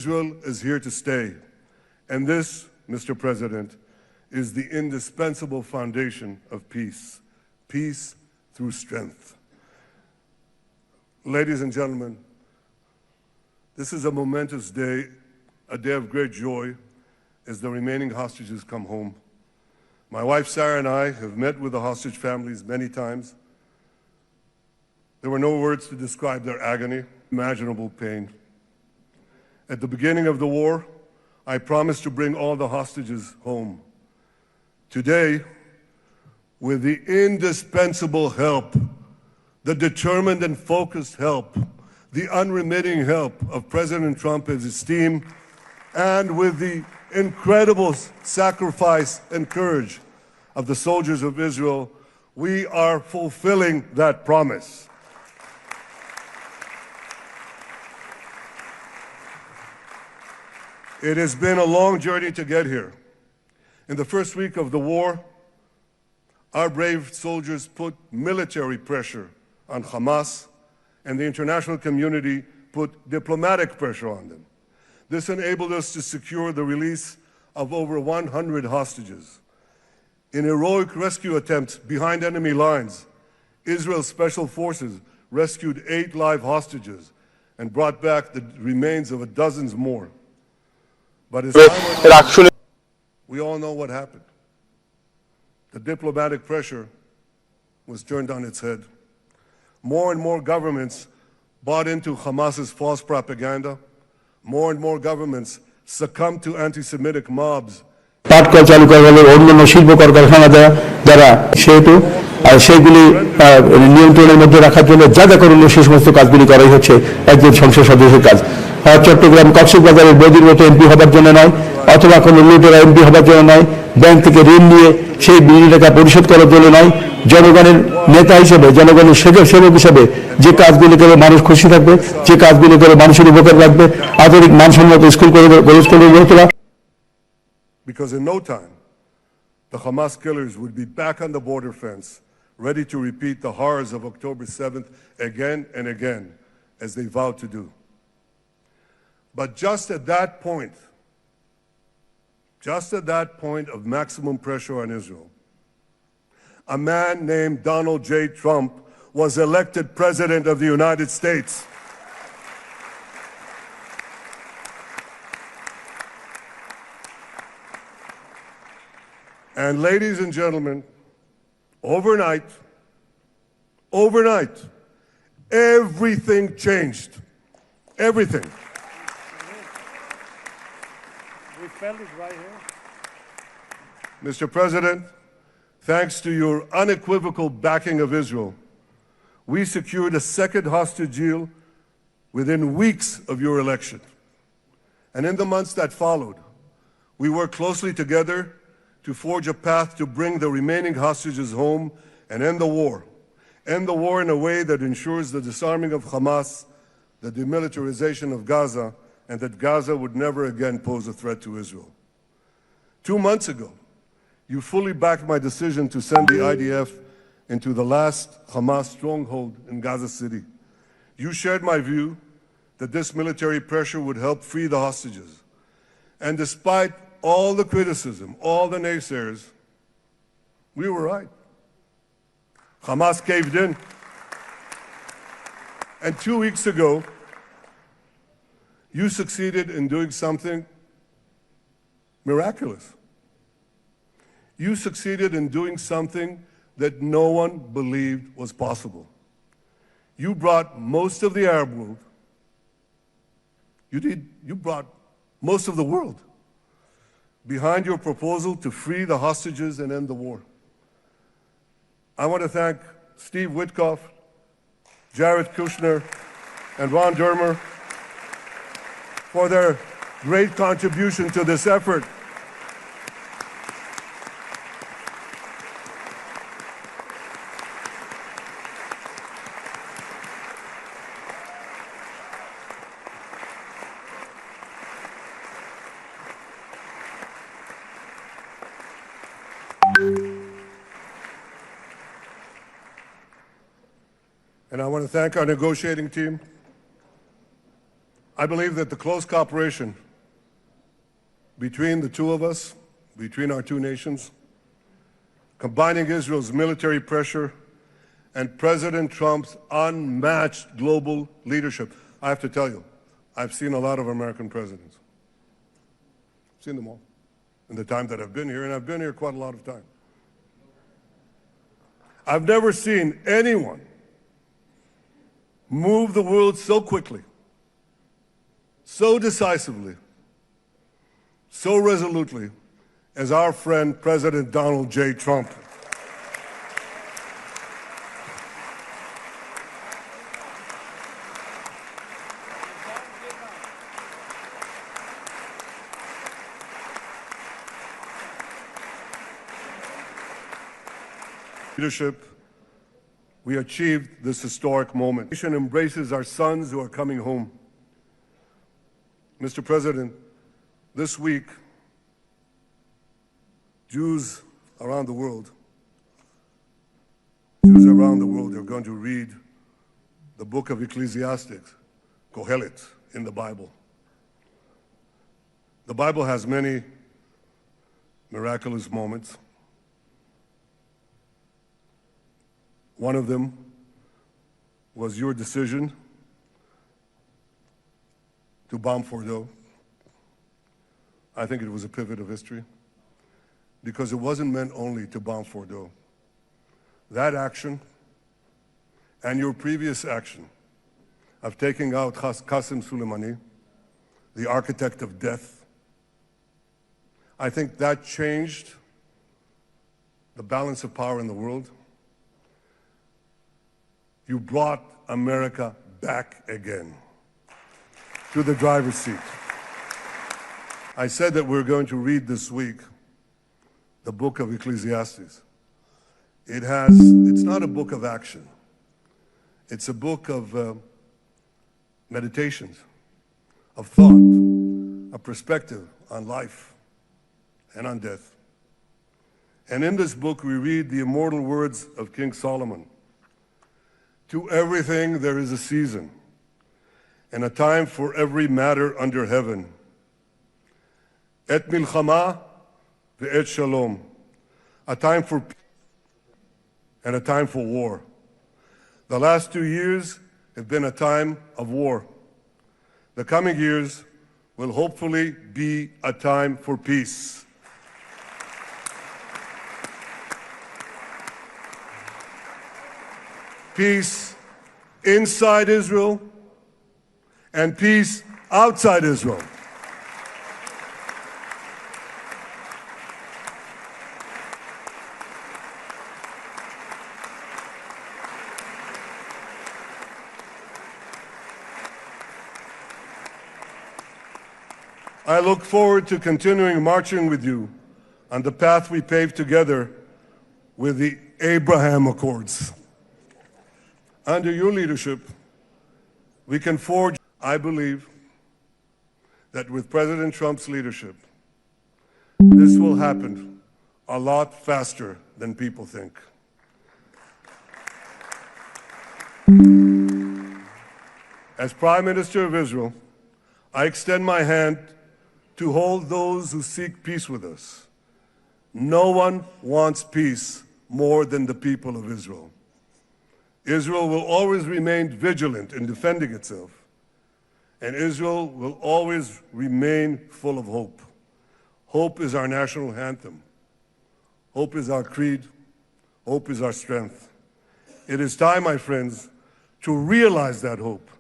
Israel is here to stay. And this, Mr. President, is the indispensable foundation of peace. Peace through strength. Ladies and gentlemen, this is a momentous day, a day of great joy as the remaining hostages come home. My wife Sarah and I have met with the hostage families many times. There were no words to describe their agony, imaginable pain. At the beginning of the war, I promised to bring all the hostages home. Today, with the indispensable help, the determined and focused help, the unremitting help of President Trump and his team, and with the incredible sacrifice and courage of the soldiers of Israel, we are fulfilling that promise. It has been a long journey to get here. In the first week of the war, our brave soldiers put military pressure on Hamas, and the international community put diplomatic pressure on them. This enabled us to secure the release of over 100 hostages. In heroic rescue attempts behind enemy lines, Israel's special forces rescued 8 live hostages and brought back the remains of dozens more. But as time went on, we all know what happened. The diplomatic pressure was turned on its head. More and more governments bought into Hamas's false propaganda. More and more governments succumbed to anti-Semitic mobs. পাটকল চালু করা হলে অন্যান্য শিল্প কলকারখানা দ্বারা সেহেতু সেগুলি নিয়ন্ত্রণের মধ্যে রাখার জন্য যা যা করণীয় সেই সমস্ত কাজগুলি করাই হচ্ছে একজন সংসদ সদস্যের কাজ। চট্টগ্রাম কক্সবাজারের বদির মতো এমপি হবার জন্য নয়, অথবা কোনো লুটেরা এমপি হবার জন্য নয়, ব্যাংক থেকে ঋণ নিয়ে সেই ঋণ টাকা পরিশোধ করার জন্য নয়, জনগণের নেতা হিসেবে, জনগণের সেবক হিসেবে যে কাজগুলি করে মানুষ খুশি থাকবে, যে কাজগুলি করে মানুষের উপকার রাখবে, আধুনিক মানসম্মত স্কুল করে গড়ে তোলা। Because in no time, the Hamas killers would be back on the border fence, ready to repeat the horrors of October 7th again and again, as they vowed to do. But just at that point of maximum pressure on Israel, a man named Donald J. Trump was elected President of the United States. And ladies and gentlemen, overnight, everything changed. Everything. We felt it right here. Mr. President, thanks to your unequivocal backing of Israel, we secured a second hostage deal within weeks of your election. And in the months that followed, we worked closely together to forge a path to bring the remaining hostages home and end the war. End the war in a way that ensures the disarming of Hamas, the demilitarization of Gaza, and that Gaza would never again pose a threat to Israel. 2 months ago, you fully backed my decision to send the IDF into the last Hamas stronghold in Gaza City. You shared my view that this military pressure would help free the hostages. And despite all the criticism, all the naysayers, we were right. Hamas caved in. And 2 weeks ago, you succeeded in doing something miraculous. You succeeded in doing something that no one believed was possible. You brought most of the Arab world, you brought most of the world behind your proposal to free the hostages and end the war. I want to thank Steve Witkoff, Jared Kushner, and Ron Dermer for their great contribution to this effort. And I want to thank our negotiating team. I believe that the close cooperation between the two of us, between our two nations, combining Israel's military pressure and President Trump's unmatched global leadership. I have to tell you, I've seen a lot of American presidents. I've seen them all in the time that I've been here, and I've been here quite a lot of time. I've never seen anyone move the world so quickly, so decisively, so resolutely as our friend President Donald J. Trump. Leadership, we achieved this historic moment. The nation embraces our sons who are coming home. Mr. President, this week, Jews around the world are going to read the book of Ecclesiastes, Kohelet, in the Bible. The Bible has many miraculous moments. One of them was your decision to bomb Fordo. I think it was a pivot of history because it wasn't meant only to bomb Fordo. That action and your previous action of taking out Qasem Soleimani, the architect of death, I think that changed the balance of power in the world. You brought America back again to the driver's seat. I said that we're going to read this week the book of Ecclesiastes. It's not a book of action. It's a book of meditations, of thought, a perspective on life and on death. And in this book, we read the immortal words of King Solomon. To everything there is a season, and a time for every matter under heaven. Et milchama ve'et shalom, a time for peace and a time for war. The last 2 years have been a time of war. The coming years will hopefully be a time for peace. Peace inside Israel and peace outside Israel. I look forward to continuing marching with you on the path we paved together with the Abraham Accords. Under your leadership, we can forge. I believe that with President Trump's leadership, this will happen a lot faster than people think. As Prime Minister of Israel, I extend my hand to hold those who seek peace with us. No one wants peace more than the people of Israel. Israel will always remain vigilant in defending itself, and Israel will always remain full of hope. Hope is our national anthem. Hope is our creed. Hope is our strength. It is time, my friends, to realize that hope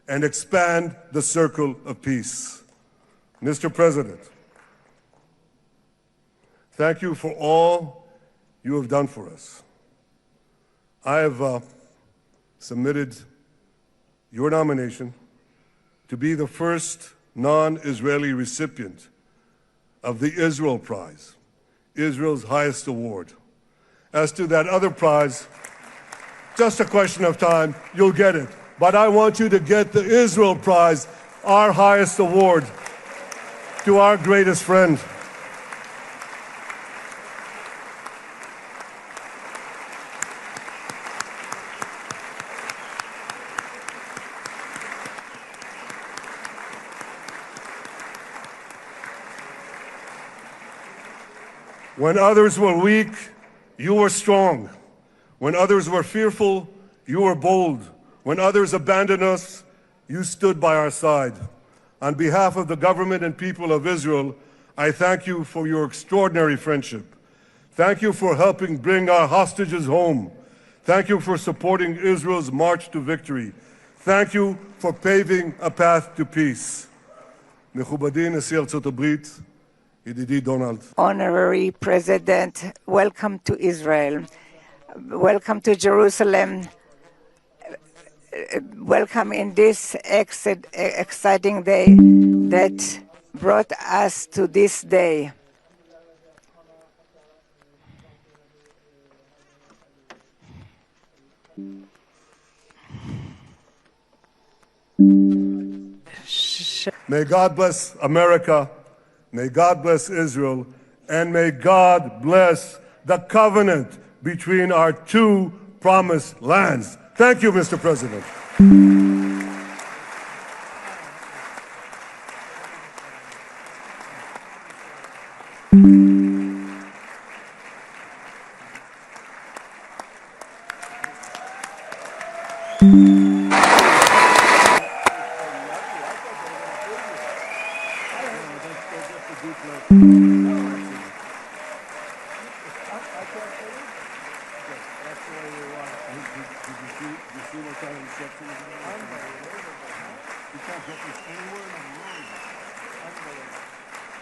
and expand the circle of peace. Mr. President, thank you for all you have done for us. I have submitted your nomination to be the first non-Israeli recipient of the Israel Prize, Israel's highest award. As to that other prize, just a question of time, you'll get it. But I want you to get the Israel Prize, our highest award, to our greatest friend. When others were weak, you were strong. When others were fearful, you were bold. When others abandoned us, you stood by our side. On behalf of the government and people of Israel, I thank you for your extraordinary friendship. Thank you for helping bring our hostages home. Thank you for supporting Israel's march to victory. Thank you for paving a path to peace. מכובדי נשיא ארצות הברית, ידידי דונלד. Honorary President, welcome to Israel. Welcome to Jerusalem. Welcome in this exciting day that brought us to this day. May God bless America, may God bless Israel, and may God bless the covenant between our two promised lands. Thank you, Mr. President.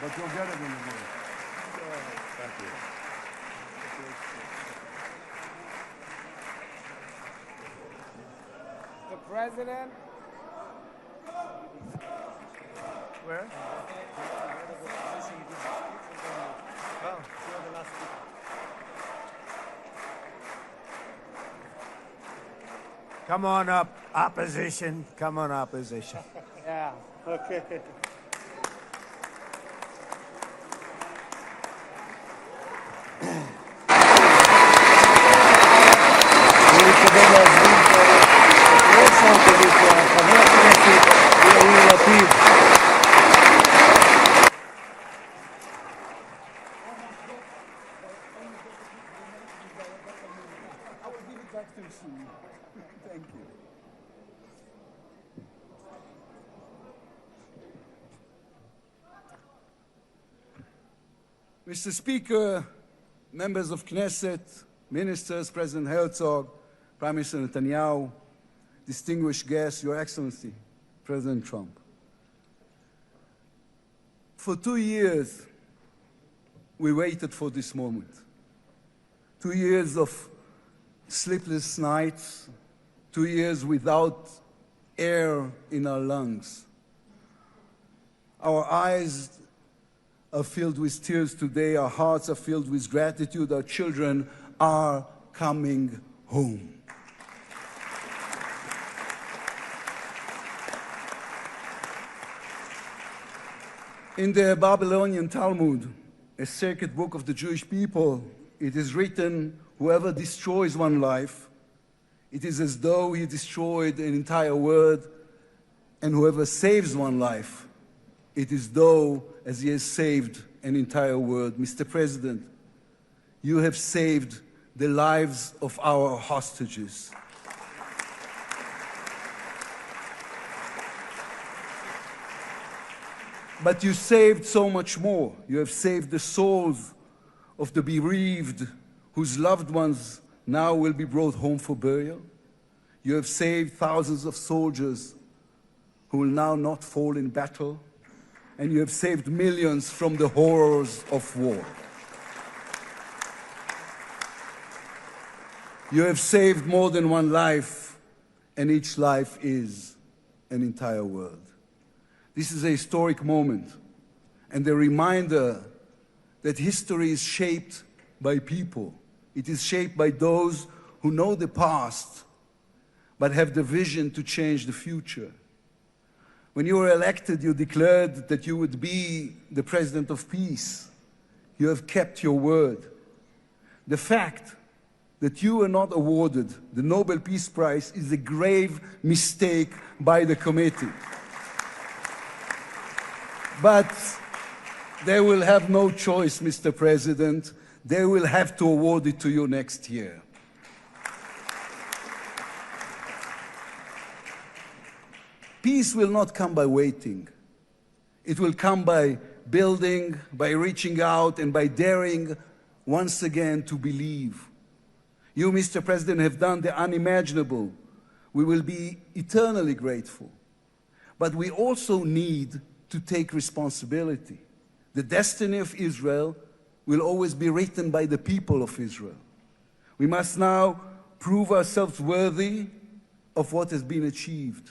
But you'll get it in the morning. Thank you. The president. Where? Come on up, opposition. Come on, opposition. Yeah, okay. Thank you. Mr. Speaker, members of Knesset, ministers, President Herzog, Prime Minister Netanyahu, distinguished guests, Your Excellency, President Trump. For 2 years, we waited for this moment. 2 years of sleepless nights, 2 years without air in our lungs. Our eyes are filled with tears today, our hearts are filled with gratitude, our children are coming home. In the Babylonian Talmud, a sacred book of the Jewish people, it is written, whoever destroys one life, it is as though he destroyed an entire world, and whoever saves one life, it is though as he has saved an entire world. Mr. President, you have saved the lives of our hostages. But you saved so much more. You have saved the souls of the bereaved whose loved ones now will be brought home for burial. You have saved thousands of soldiers who will now not fall in battle. And you have saved millions from the horrors of war. You have saved more than one life, and each life is an entire world. This is a historic moment, and a reminder that history is shaped by people. It is shaped by those who know the past, but have the vision to change the future. When you were elected, you declared that you would be the president of peace. You have kept your word. The fact that you were not awarded the Nobel Peace Prize is a grave mistake by the committee. But they will have no choice, Mr. President. they will have to award it to you next year. Peace will not come by waiting. It will come by building, by reaching out, and by daring once again to believe. You, Mr. President, have done the unimaginable. We will be eternally grateful. But we also need to take responsibility. The destiny of Israel will always be written by the people of Israel. We must now prove ourselves worthy of what has been achieved.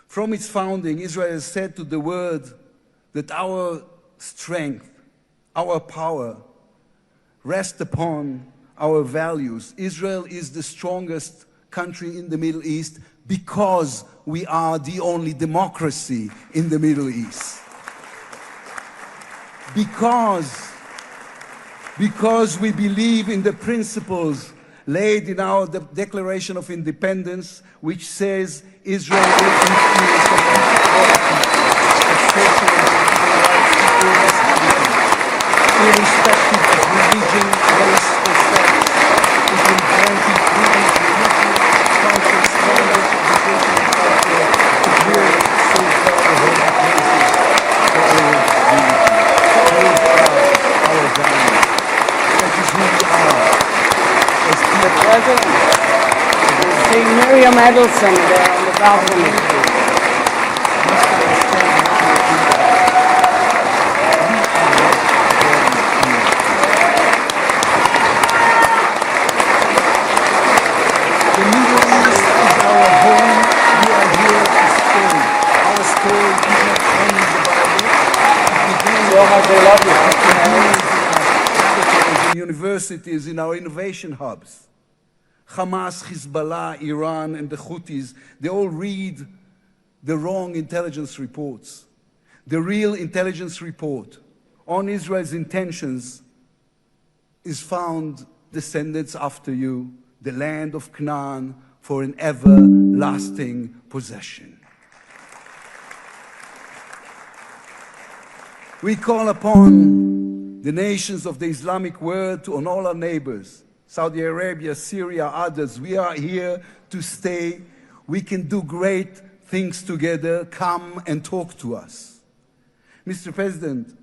From its founding, Israel has said to the world that our strength, our power, rest upon our values. Israel is the strongest country in the Middle East because we are the only democracy in the Middle East. Because we believe in the principles laid in our Declaration of Independence, which says Israel will infuse the principles of social and political rights to all its inhabitants, irrespective of religion, race, or sex. It will guarantee freedom of religion, conscience, language, education, and culture. It will safeguard the holy places for all religions. Those are our values. That is who we are. As The President, see Miriam Edelson there on the balcony. The Middle East is our home. We are here to stay. Our story is not only the Bible. It begins So much they love you. in universities, in our innovation hubs. Hamas, Hezbollah, Iran, and the Houthis, they all read the wrong intelligence reports. The real intelligence report on Israel's intentions is found descendants after you, the land of Canaan, for an everlasting possession. We call upon the nations of the Islamic world and all our neighbors, Saudi Arabia, Syria, others. We are here to stay. We can do great things together. Come and talk to us. Mr. President,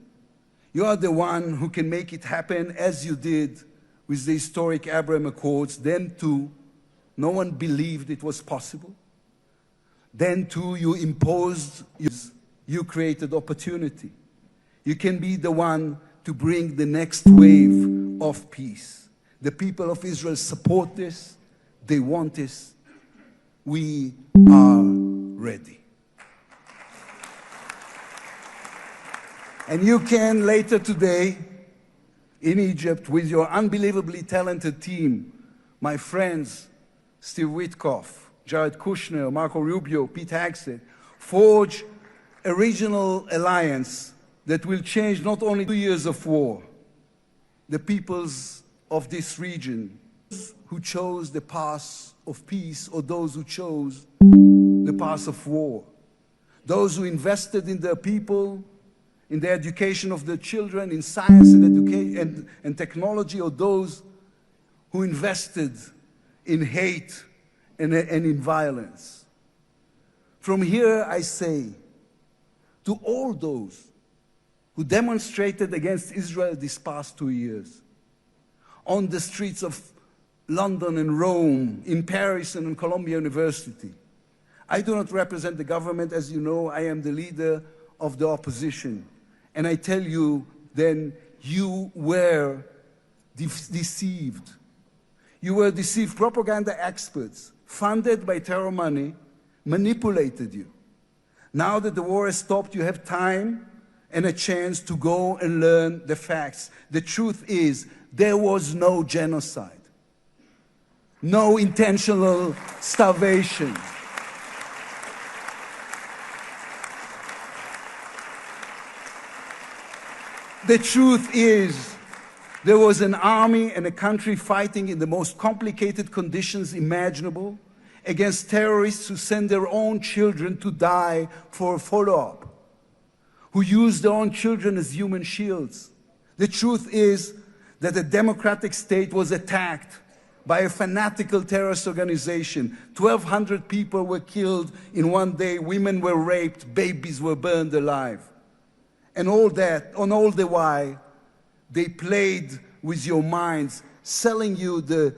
you are the one who can make it happen as you did with the historic Abraham Accords. Then too, no one believed it was possible. Then too, you imposed, you created opportunity. You can be the one to bring the next wave of peace. The people of Israel support this. They want this. We are ready. And you can later today in Egypt with your unbelievably talented team, my friends, Steve Witkoff, Jared Kushner, Marco Rubio, Pete Hegseth, forge a regional alliance that will change not only 2 years of war, the peoples of this region who chose the path of peace or those who chose the path of war, those who invested in their people, in the education of their children, in science and education and technology, or those who invested in hate and in violence. From here I say to all those who demonstrated against Israel these past 2 years, on the streets of London and Rome, in Paris and in Columbia University. I do not represent the government. As you know, I am the leader of the opposition. And I tell you, then, you were deceived. You were deceived. Propaganda experts, funded by terror money, manipulated you. Now that the war has stopped, you have time and a chance to go and learn the facts. The truth is, there was no genocide, no intentional starvation. The truth is, there was an army and a country fighting in the most complicated conditions imaginable against terrorists who send their own children to die for a follow-up, who use their own children as human shields. The truth is that a democratic state was attacked by a fanatical terrorist organization. 1,200 people were killed in one day, women were raped, babies were burned alive. And all the while, they played with your minds, selling you the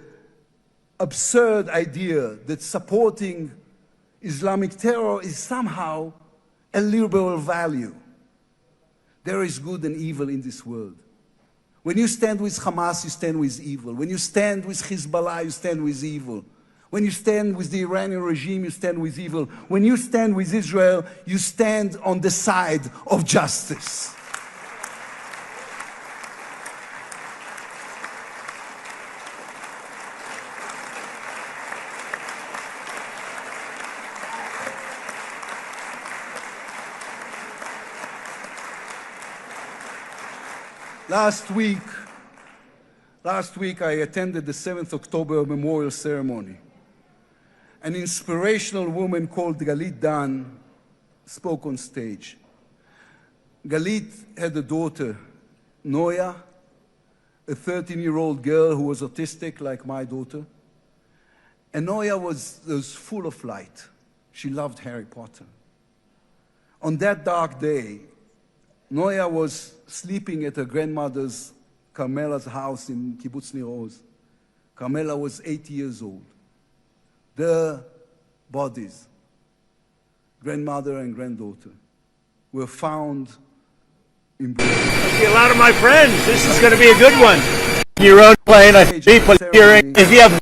absurd idea that supporting Islamic terror is somehow a liberal value. There is good and evil in this world. When you stand with Hamas, you stand with evil. When you stand with Hezbollah, you stand with evil. When you stand with the Iranian regime, you stand with evil. When you stand with Israel, you stand on the side of justice. Last week I attended the 7th October memorial ceremony. An inspirational woman called Galit Dan spoke on stage. Galit had a daughter, Noya, a 13-year-old girl who was autistic like my daughter. And Noya was full of light. She loved Harry Potter. On that dark day, Noya was sleeping at her grandmother's, Carmela's house in Kibbutz Nir Oz. Carmela was 80 years old. Their bodies, grandmother and granddaughter, were found in See a lot of my friends. This is going to be a good one. Your own plane, I think people hearing. If you have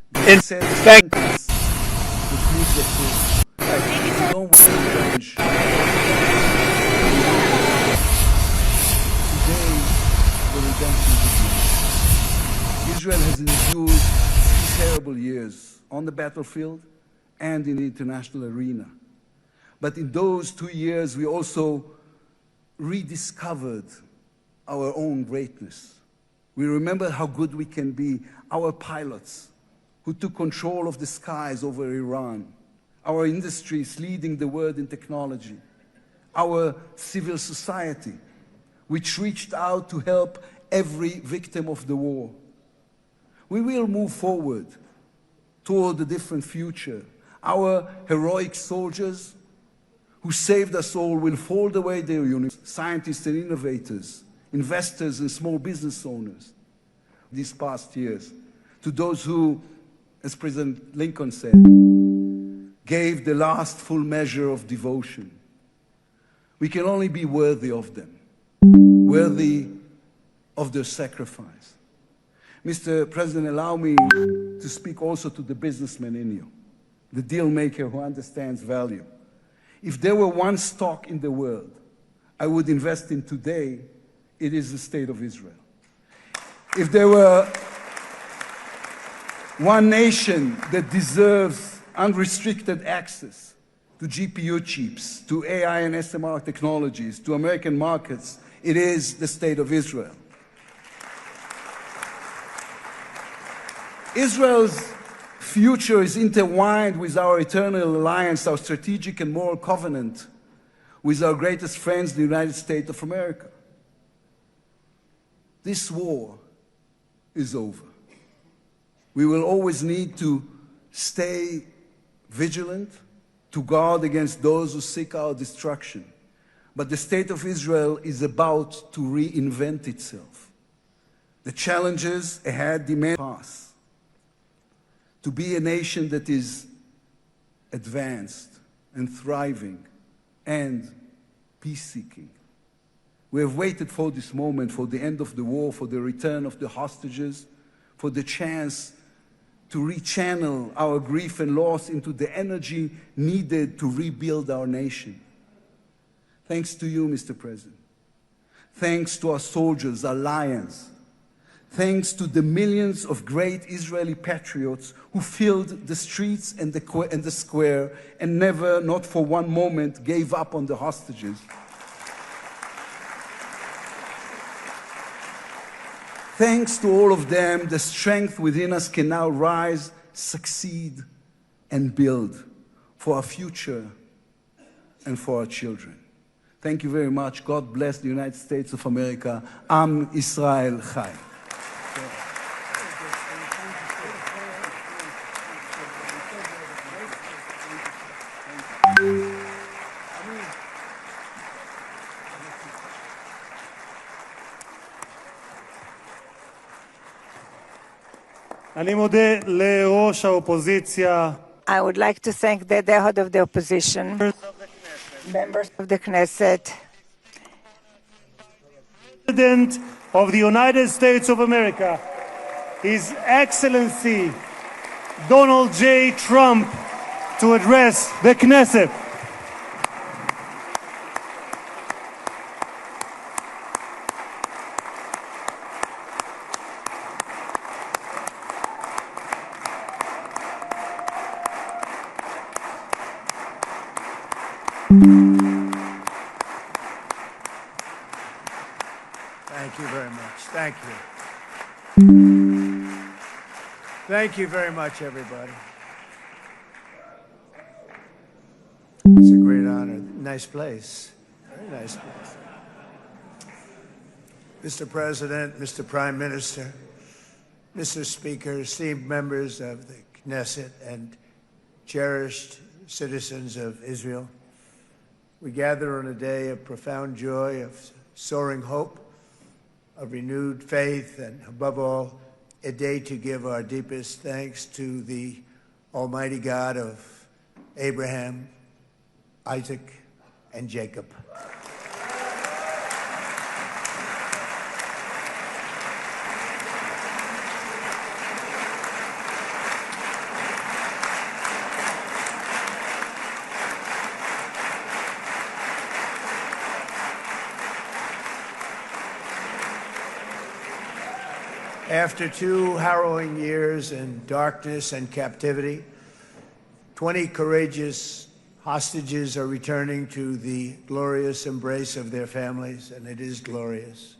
thank Israel has endured 3 terrible years on the battlefield and in the international arena. But in those 2 years, we also rediscovered our own greatness. We remember how good we can be. Our pilots who took control of the skies over Iran, our industries leading the world in technology, our civil society, which reached out to help every victim of the war. We will move forward toward a different future. Our heroic soldiers who saved us all will fold away their uniforms, scientists and innovators, investors and small business owners these past years, to those who, as President Lincoln said, gave the last full measure of devotion. We can only be worthy of them, worthy of their sacrifice. Mr. President, allow me to speak also to the businessman in you, the deal maker who understands value. If there were one stock in the world I would invest in today, it is the state of Israel. If there were one nation that deserves unrestricted access to GPU chips, to AI and SMR technologies, to American markets, it is the state of Israel. Israel's future is intertwined with our eternal alliance, our strategic and moral covenant with our greatest friends, the United States of America. This war is over. We will always need to stay vigilant, to guard against those who seek our destruction. But the state of Israel is about to reinvent itself. The challenges ahead demand pass. To be a nation that is advanced and thriving and peace-seeking. We have waited for this moment, for the end of the war, for the return of the hostages, for the chance to rechannel our grief and loss into the energy needed to rebuild our nation. Thanks to you, Mr. President. Thanks to our soldiers, our lions. Thanks to the millions of great Israeli patriots who filled the streets and the square and never, not for one moment, gave up on the hostages. Thanks to all of them, the strength within us can now rise, succeed, and build for our future and for our children. Thank you very much. God bless the United States of America. Am Israel Chai. אני מודה לראש האופוזיציה, I would like to thank the head of the opposition, members of the Knesset, President of the United States of America, His Excellency Donald J. Trump, to address the Knesset. Thank you very much. Thank you. Thank you very much, everybody. It's a great honor. Nice place. Very nice place. Mr. President, Mr. Prime Minister, Mr. Speaker, esteemed members of the Knesset, and cherished citizens of Israel, we gather on a day of profound joy, of soaring hope, of renewed faith, and above all, a day to give our deepest thanks to the Almighty God of Abraham, Isaac, and Jacob. After 2 harrowing years in darkness and captivity, 20 courageous hostages are returning to the glorious embrace of their families, and it is glorious.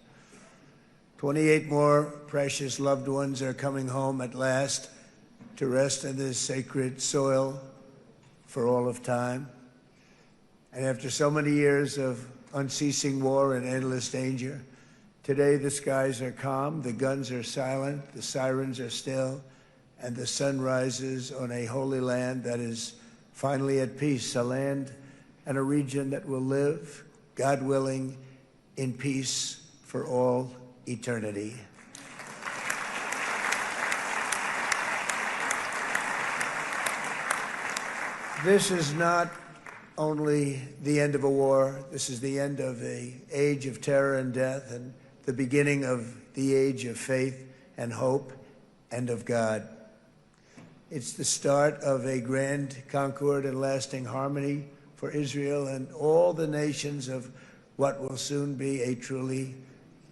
28 more precious loved ones are coming home at last to rest in this sacred soil for all of time. And after so many years of unceasing war and endless danger, today the skies are calm, the guns are silent, the sirens are still, and the sun rises on a holy land that is finally at peace, a land and a region that will live, God willing, in peace for all eternity. This is not only the end of a war, this is the end of an age of terror and death, and the beginning of the age of faith and hope and of God. It's the start of a grand concord and lasting harmony for Israel and all the nations of what will soon be a truly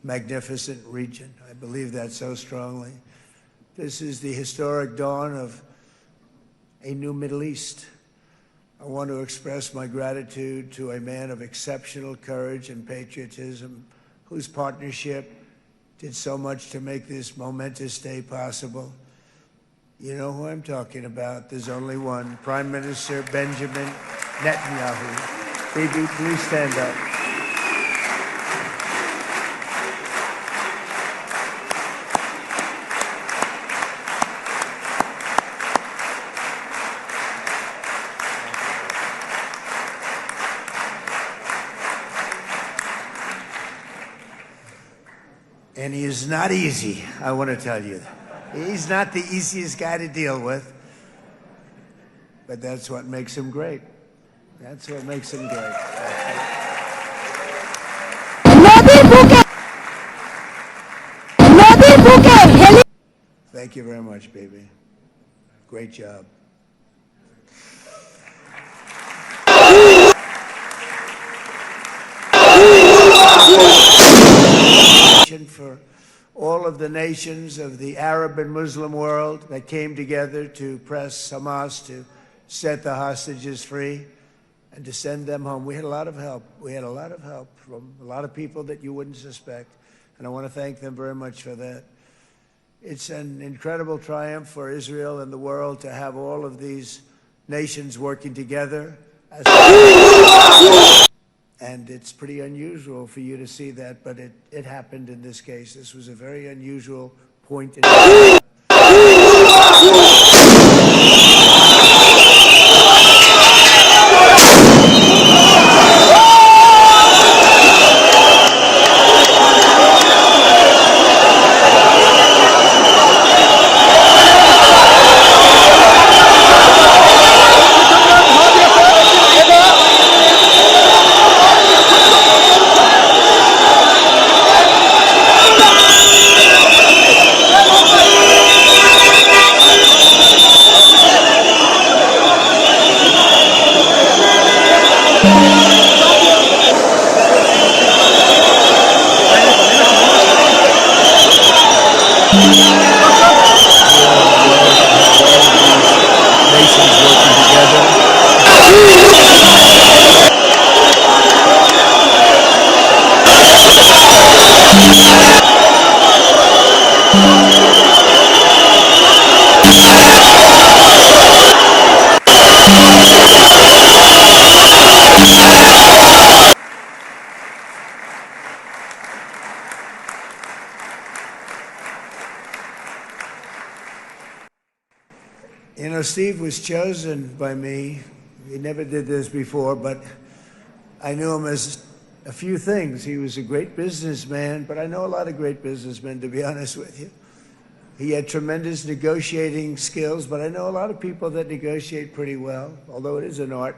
magnificent region. I believe that so strongly. This is the historic dawn of a new Middle East. I want to express my gratitude to a man of exceptional courage and patriotism, whose partnership did so much to make this momentous day possible. You know who I'm talking about. There's only one, Prime Minister Benjamin Netanyahu. Bibi, please stand up. And he is not easy, I want to tell you. He's not the easiest guy to deal with, but that's what makes him great. That's what makes him great. Thank you very much, baby. Great job. For all of the nations of the Arab and Muslim world that came together to press Hamas to set the hostages free and to send them home. We had a lot of help. We had a lot of help from a lot of people that you wouldn't suspect, and I want to thank them very much for that. It's an incredible triumph for Israel and the world to have all of these nations working together. And it's pretty unusual for you to see that, but it happened in this case. This was a very unusual point in time. You know, Steve was chosen by me. He never did this before, but I knew him as a few things. He was a great businessman, but I know a lot of great businessmen, to be honest with you. He had tremendous negotiating skills, but I know a lot of people that negotiate pretty well, although it is an art.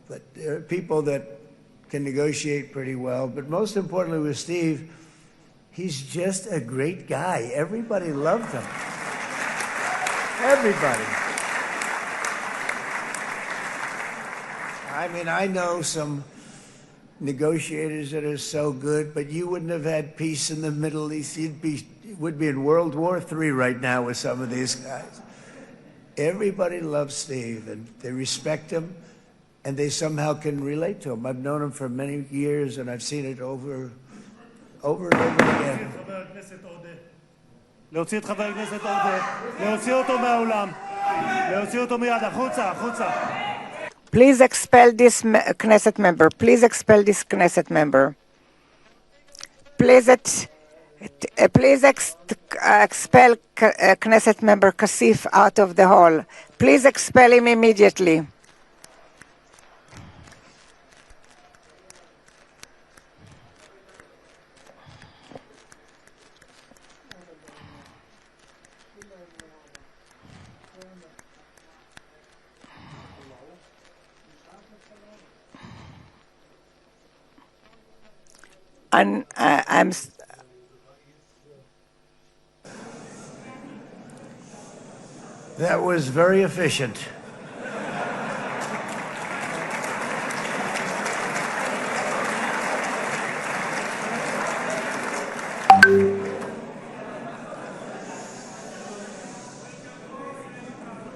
But there are people that can negotiate pretty well. But most importantly with Steve, he's just a great guy. Everybody loved him. Everybody. I mean, I know some negotiators that are so good, but you wouldn't have had peace in the Middle East. Would be in World War III right now with some of these guys. Everybody loves Steve, and they respect him, and they somehow can relate to him. I've known him for many years, and I've seen it over and over again. להוציא את חבר הכנסת עודה, להוציא אותו מהאולם, להוציא אותו מיד, החוצה, החוצה. Please expel this Knesset member. Please expel this Knesset member. Please expel Knesset member Kasif out of the hall. Please expel him immediately. And That was very efficient.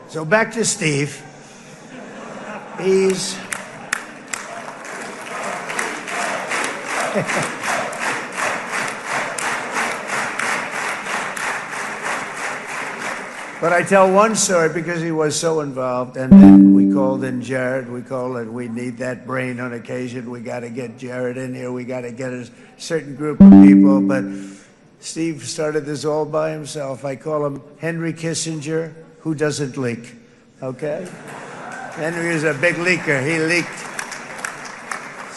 So back to Steve. He's But I tell one story because he was so involved, and then we called in Jared. We need that brain on occasion. We got to get Jared in here. We got to get a certain group of people. But Steve started this all by himself. I call him Henry Kissinger, who doesn't leak. Okay? Henry is a big leaker. He leaked.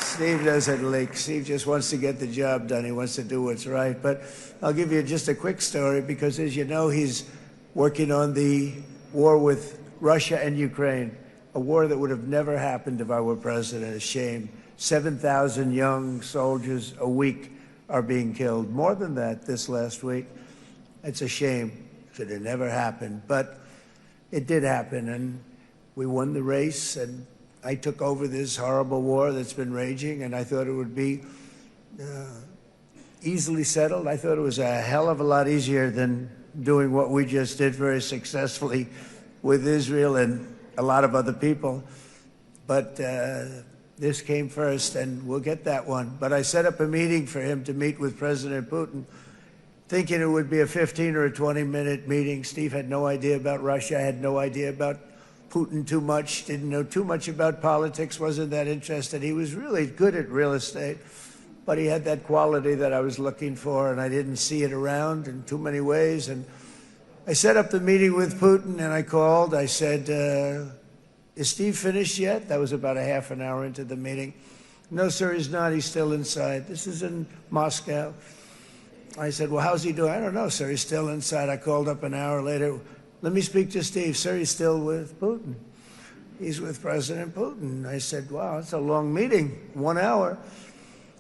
Steve doesn't leak. Steve just wants to get the job done. He wants to do what's right. But I'll give you just a quick story because, as you know, he's working on the war with Russia and Ukraine, a war that would have never happened if I were president. A shame. 7,000 young soldiers a week are being killed. More than that this last week. It's a shame. It should have never happened. But it did happen, and we won the race, and I took over this horrible war that's been raging, and I thought it would be easily settled. I thought it was a hell of a lot easier than doing what we just did very successfully with Israel and a lot of other people. But this came first, and we'll get that one. But I set up a meeting for him to meet with President Putin, thinking it would be a 15 or a 20-minute meeting. Steve had no idea about Russia, had no idea about Putin too much, didn't know too much about politics, wasn't that interested. He was really good at real estate, but he had that quality that I was looking for, and I didn't see it around in too many ways. And I set up the meeting with Putin, and I called. I said, is Steve finished yet? That was about a half an hour into the meeting. No, sir, he's not. He's still inside. This is in Moscow. I said, well, how's he doing? I don't know, sir. He's still inside. I called up an hour later. Let me speak to Steve. Sir, he's still with Putin. He's with President Putin. I said, wow, that's a long meeting, 1 hour.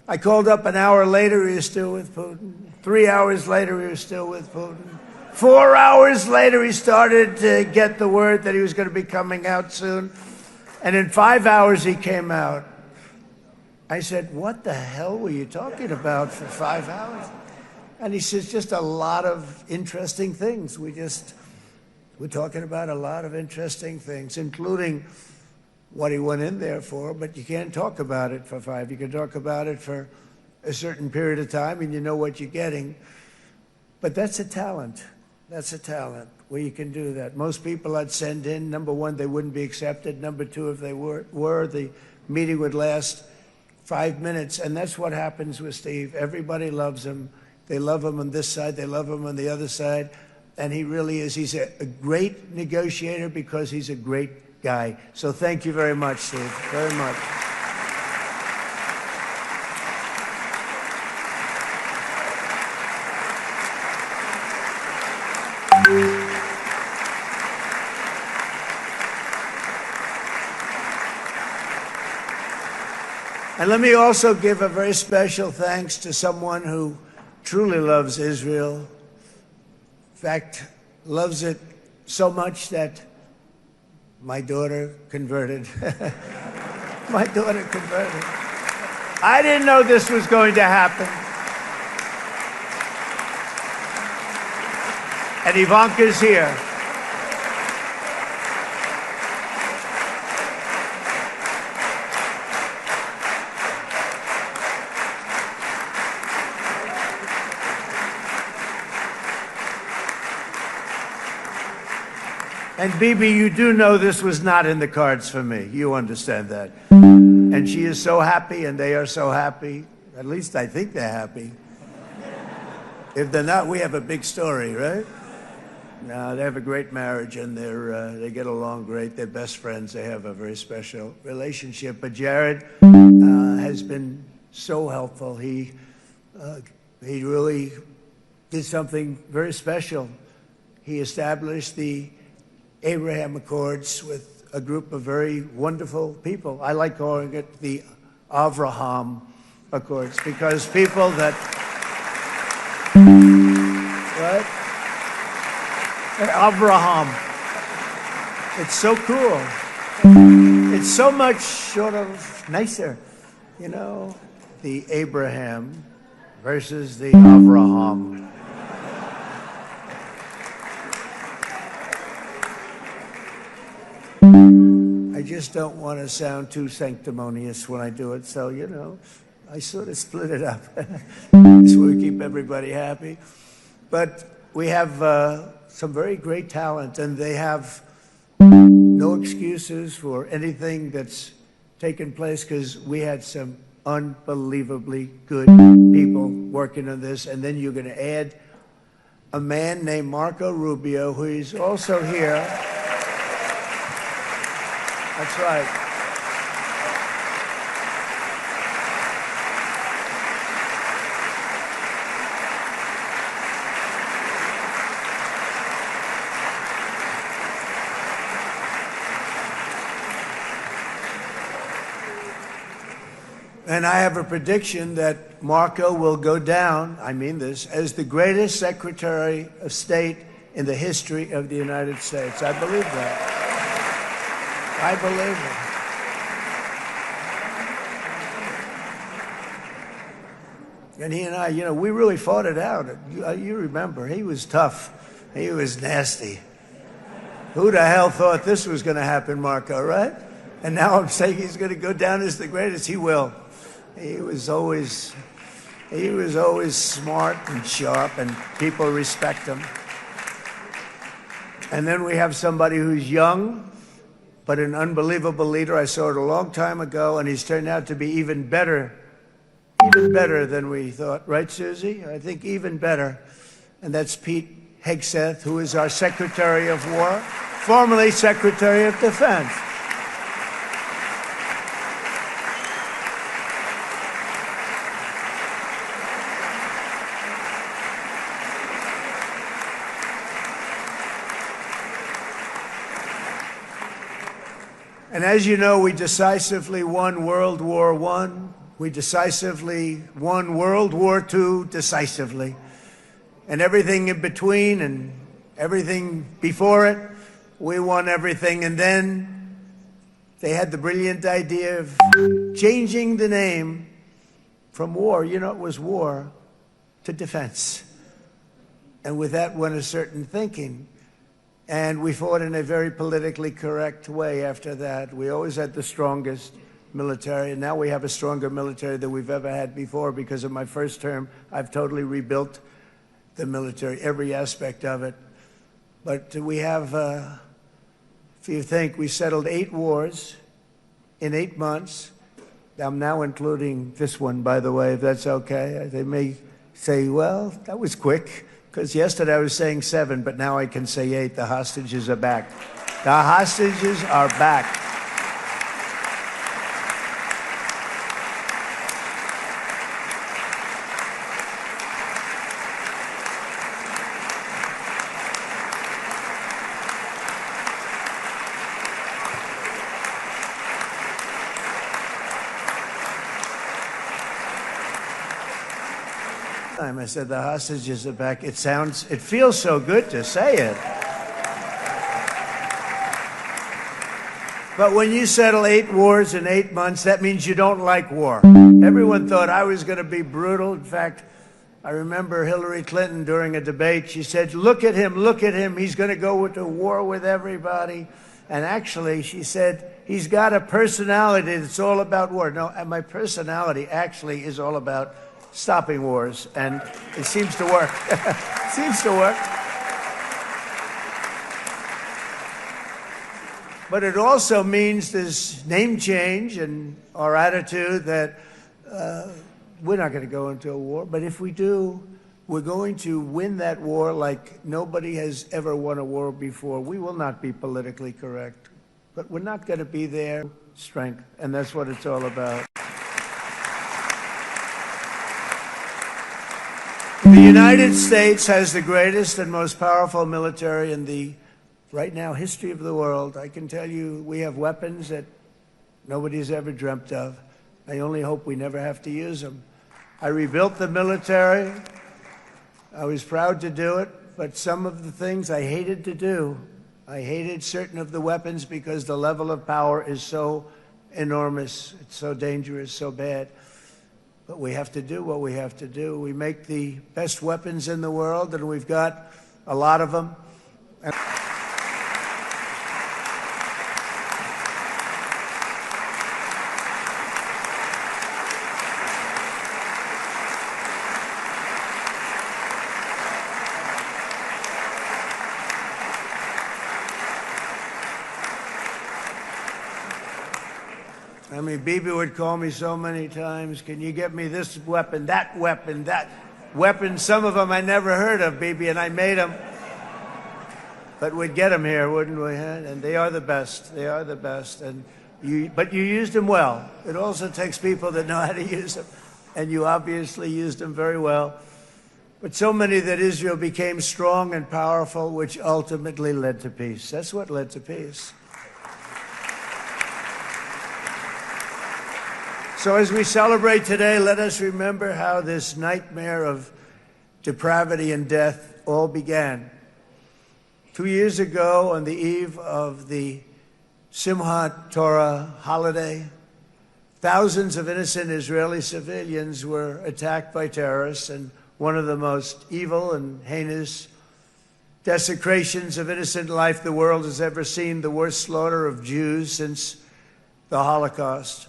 I called up an hour later, he was still with Putin. 3 hours later, he was still with Putin. 4 hours later, he started to get the word that he was going to be coming out soon. And in 5 hours, he came out. I said, what the hell were you talking about for 5 hours? And he says, just a lot of interesting things. We're talking about a lot of interesting things, including what he went in there for, but you can't talk about it for 5. You can talk about it for a certain period of time, and you know what you're getting. But that's a talent. That's a talent, where you can do that. Most people I'd send in, number one, they wouldn't be accepted. Number two, if they were, the meeting would last 5 minutes, and that's what happens with Steve. Everybody loves him. They love him on this side. They love him on the other side. and he really is. He's a great negotiator because he's a great guy. So thank you very much, Steve, very much. And let me also give a very special thanks to someone who truly loves Israel. In fact, loves it so much that my daughter converted. My daughter converted. I didn't know this was going to happen. And Ivanka's here. And Bibi, you do know this was not in the cards for me. You understand that. And she is so happy, and they are so happy. At least I think they're happy. If they're not, we have a big story, right? No, they have a great marriage, and they get along great. They're best friends. They have a very special relationship. But Jared has been so helpful. He really did something very special. He established the Abraham Accords with a group of very wonderful people. I like calling it the Avraham Accords because people that, right? Avraham. It's so cool. It's so much sort of nicer, you know, the Abraham versus the Avraham. I just don't want to sound too sanctimonious when I do it, so, you know, I sort of split it up. This way we keep everybody happy. But we have some very great talent, and they have no excuses for anything that's taken place because we had some unbelievably good people working on this. And then you're going to add a man named Marco Rubio, who is also here. That's right. And I have a prediction that Marco will go down, I mean this, as the greatest Secretary of State in the history of the United States. I believe that. I believe it. And he and I, you know, we really fought it out. You remember, he was tough. He was nasty. Who the hell thought this was going to happen, Marco, right? And now I'm saying he's going to go down as the greatest. He will. He was always smart and sharp, and people respect him. And then we have somebody who's young, but an unbelievable leader. I saw it a long time ago, and he's turned out to be even better than we thought. Right, Susie? I think even better. And that's Pete Hegseth, who is our Secretary of War, formerly Secretary of Defense. And as you know, we decisively won World War I. We decisively won World War II decisively. And everything in between and everything before it, we won everything. And then they had the brilliant idea of changing the name from war, you know, it was war, to defense. And with that went a certain thinking. And we fought in a very politically correct way after that. We always had the strongest military, and now we have a stronger military than we've ever had before. Because of my first term, I've totally rebuilt the military, every aspect of it. But we have, if you think, we settled 8 wars in 8 months. I'm now including this one, by the way, if that's okay. They may say, well, that was quick. Because yesterday I was saying 7, but now I can say 8. The hostages are back. The hostages are back. I said the hostages are back. It feels so good to say it. But when you settle 8 wars in 8 months, that means you don't like war. Everyone thought I was going to be brutal. In fact, I remember Hillary Clinton during a debate, she said, look at him, he's going to go to war with everybody. And actually, she said, he's got a personality that's all about war. No, and my personality actually is all about stopping wars, and it seems to work. It seems to work. But it also means this name change and our attitude that we're not going to go into a war, but if we do, we're going to win that war like nobody has ever won a war before. We will not be politically correct, but we're not going to be there. Strength, and that's what it's all about. The United States has the greatest and most powerful military in the, right now, history of the world. I can tell you we have weapons that nobody's ever dreamt of. I only hope we never have to use them. I rebuilt the military. I was proud to do it, but some of the things I hated to do. I hated certain of the weapons because the level of power is so enormous. It's so dangerous, so bad. But we have to do what we have to do. We make the best weapons in the world, and we've got a lot of them. I mean, Bibi would call me so many times, can you get me this weapon, that weapon, that weapon? Some of them I never heard of, Bibi, and I made them. But we'd get them here, wouldn't we? And they are the best. They are the best. But you used them well. It also takes people that know how to use them. And you obviously used them very well. But so many that Israel became strong and powerful, which ultimately led to peace. That's what led to peace. So as we celebrate today, let us remember how this nightmare of depravity and death all began. 2 years ago, on the eve of the Simchat Torah holiday, thousands of innocent Israeli civilians were attacked by terrorists, and one of the most evil and heinous desecrations of innocent life the world has ever seen, the worst slaughter of Jews since the Holocaust.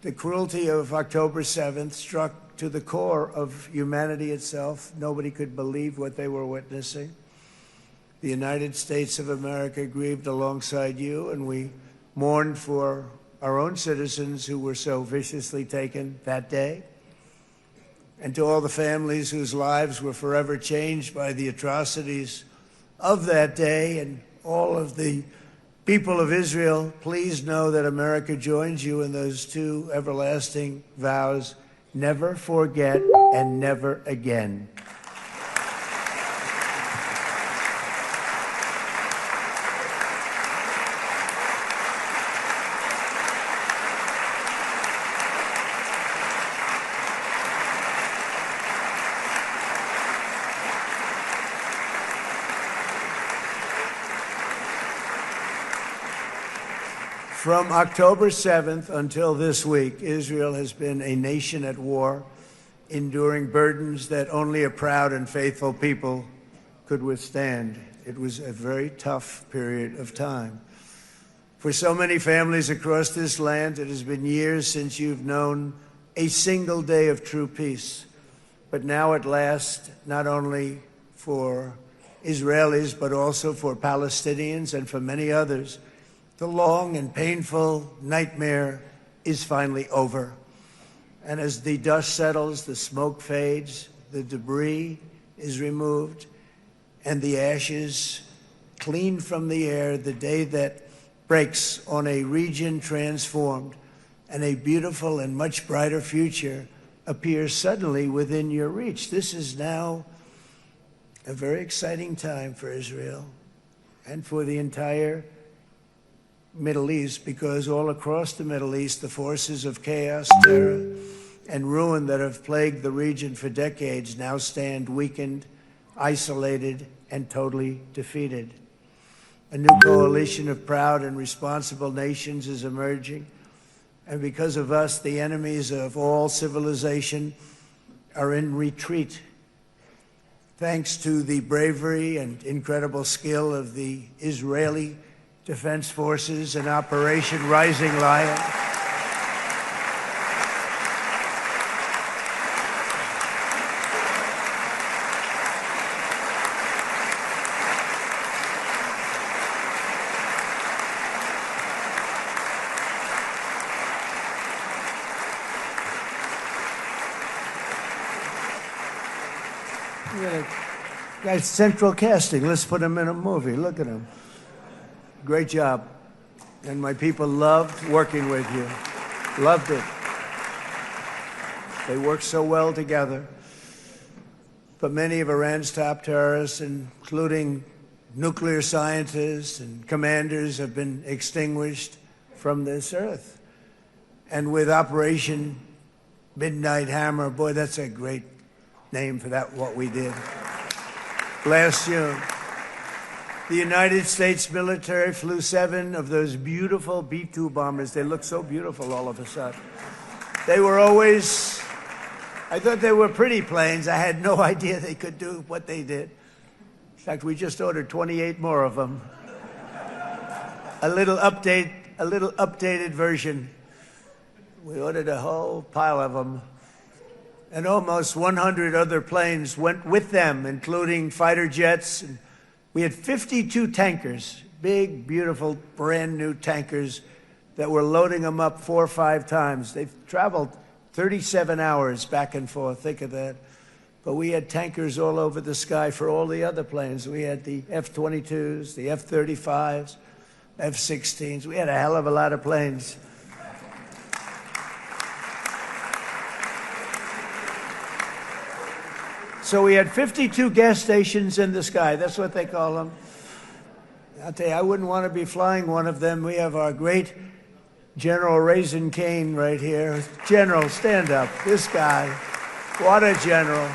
The cruelty of October 7th struck to the core of humanity itself. Nobody could believe what they were witnessing. The United States of America grieved alongside you, and we mourned for our own citizens who were so viciously taken that day. And to all the families whose lives were forever changed by the atrocities of that day, and all of the people of Israel, please know that America joins you in those two everlasting vows: never forget and never again. From October 7th until this week, Israel has been a nation at war, enduring burdens that only a proud and faithful people could withstand. It was a very tough period of time. For so many families across this land, it has been years since you've known a single day of true peace. But now at last, not only for Israelis, but also for Palestinians and for many others, the long and painful nightmare is finally over. And as the dust settles, the smoke fades, the debris is removed and the ashes cleaned from the air, the day that breaks on a region transformed and a beautiful and much brighter future appears suddenly within your reach. This is now a very exciting time for Israel and for the entire Middle East, because all across the Middle East, the forces of chaos, terror, and ruin that have plagued the region for decades now stand weakened, isolated, and totally defeated. A new coalition of proud and responsible nations is emerging, and because of us, the enemies of all civilization are in retreat. Thanks to the bravery and incredible skill of the Israeli Defense Forces and Operation Rising Lion, guy's central casting. Let's put him in a movie. Look at him. Great job. And my people loved working with you. Loved it. They worked so well together. But many of Iran's top terrorists, including nuclear scientists and commanders, have been extinguished from this earth. And with Operation Midnight Hammer, boy, that's a great name for that, what we did last June. The United States military flew 7 of those beautiful B-2 bombers. They look so beautiful all of a sudden. They were always, I thought they were pretty planes. I had no idea they could do what they did. In fact, we just ordered 28 more of them. A little updated version. We ordered a whole pile of them. And almost 100 other planes went with them, including fighter jets. And we had 52 tankers, big, beautiful, brand new tankers that were loading them up 4 or 5 times. They've traveled 37 hours back and forth. Think of that. But we had tankers all over the sky for all the other planes. We had the F-22s, the F-35s, F-16s. We had a hell of a lot of planes. So we had 52 gas stations in the sky. That's what they call them. I'll tell you, I wouldn't want to be flying one of them. We have our great General Raisin Cain right here. General, stand up. This guy. What a general.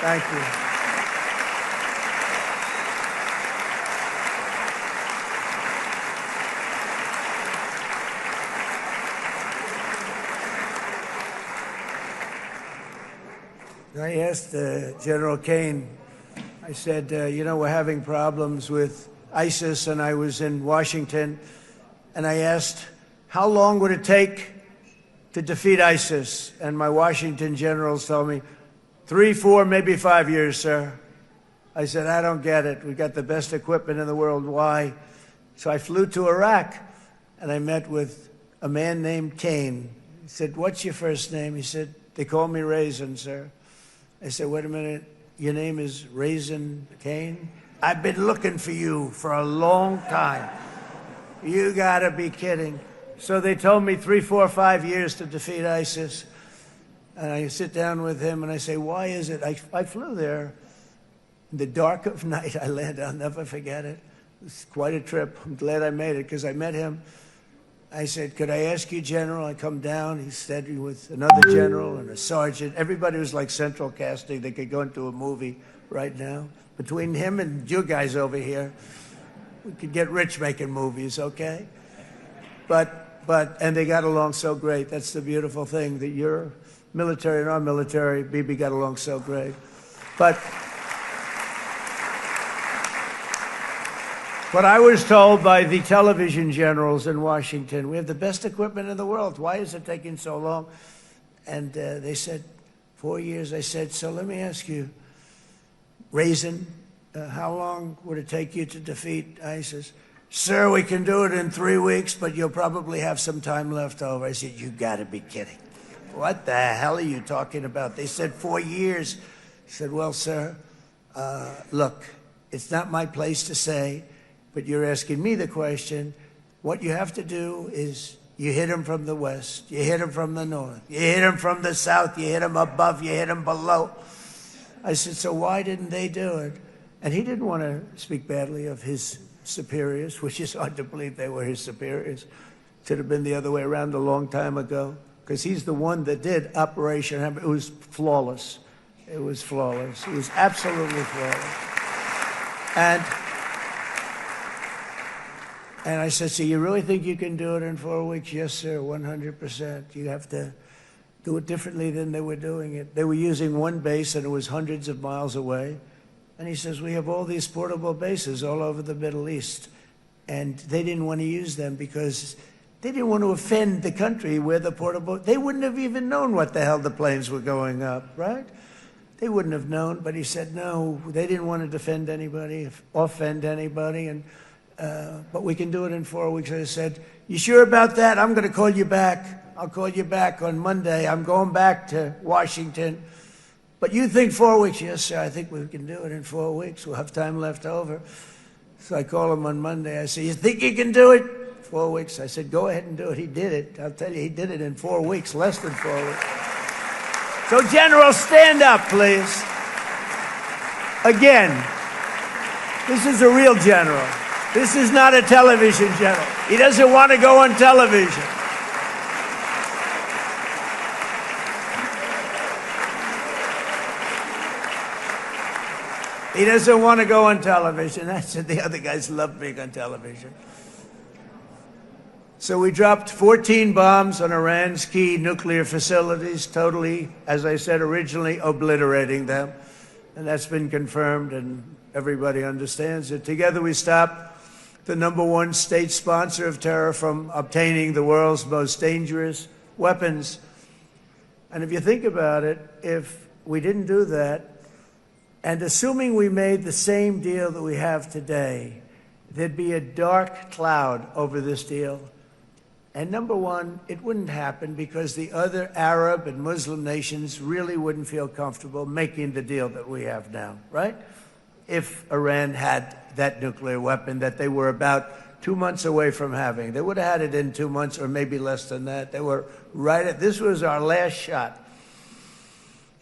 Thank you. I asked General Cain, I said, we're having problems with ISIS, and I was in Washington, and I asked, how long would it take to defeat ISIS? And my Washington generals told me, 3, 4, maybe 5 years, sir. I said, I don't get it. We've got the best equipment in the world. Why? So I flew to Iraq, and I met with a man named Cain. He said, what's your first name? He said, they call me Raisin, sir. I said, wait a minute, your name is Raisin Cain? I've been looking for you for a long time. You gotta be kidding. So they told me 3, 4, 5 years to defeat ISIS. And I sit down with him and I say, why is it? I flew there in the dark of night. I landed, I'll never forget it. It was quite a trip. I'm glad I made it because I met him. I said, could I ask you, General? I come down. He said with another general and a sergeant. Everybody was like central casting. They could go into a movie right now. Between him and you guys over here, we could get rich making movies, okay? And they got along so great. That's the beautiful thing, that your military and our military, Bibi, got along so great. But I was told by the television generals in Washington, we have the best equipment in the world. Why is it taking so long? And they said, 4 years. I said, so let me ask you, Raisin, how long would it take you to defeat ISIS? Sir, we can do it in 3 weeks, but you'll probably have some time left over. I said, you got to be kidding. what the hell are you talking about? They said 4 years. I said, well, sir, look, it's not my place to say, but you're asking me the question. What you have to do is you hit them from the west, you hit them from the north, you hit them from the south, you hit them above, you hit them below. I said, so why didn't they do it? And he didn't want to speak badly of his superiors, which is hard to believe they were his superiors. Should have been the other way around a long time ago, because he's the one that did Operation Hammer. It was flawless. It was flawless. It was absolutely flawless. And I said, so you really think you can do it in 4 weeks? Yes, sir, 100%. You have to do it differently than they were doing it. They were using one base, and it was hundreds of miles away. And he says, we have all these portable bases all over the Middle East. And they didn't want to use them because they didn't want to offend the country where the portable... They wouldn't have even known what the hell the planes were going up, right? They wouldn't have known. But he said, no, they didn't want to defend anybody, offend anybody. And but we can do it in 4 weeks. I said, you sure about that? I'm going to call you back. I'll call you back on Monday. I'm going back to Washington. But you think 4 weeks? Yes, sir, I think we can do it in 4 weeks. We'll have time left over. So I call him on Monday. I say, you think you can do it? 4 weeks. I said, go ahead and do it. He did it. I'll tell you, he did it in 4 weeks, less than 4 weeks. So, General, stand up, please. Again, this is a real general. This is not a television general. He doesn't want to go on television. He doesn't want to go on television. I said the other guys love being on television. So we dropped 14 bombs on Iran's key nuclear facilities, totally, as I said originally, obliterating them. And that's been confirmed, and everybody understands it. Together we stopped the #1 state sponsor of terror from obtaining the world's most dangerous weapons. And if you think about it, if we didn't do that, and assuming we made the same deal that we have today, there'd be a dark cloud over this deal. And #1, it wouldn't happen because the other Arab and Muslim nations really wouldn't feel comfortable making the deal that we have now, right? If Iran had that nuclear weapon that they were about 2 months away from having. They would have had it in 2 months or maybe less than that. They were right at, this was our last shot.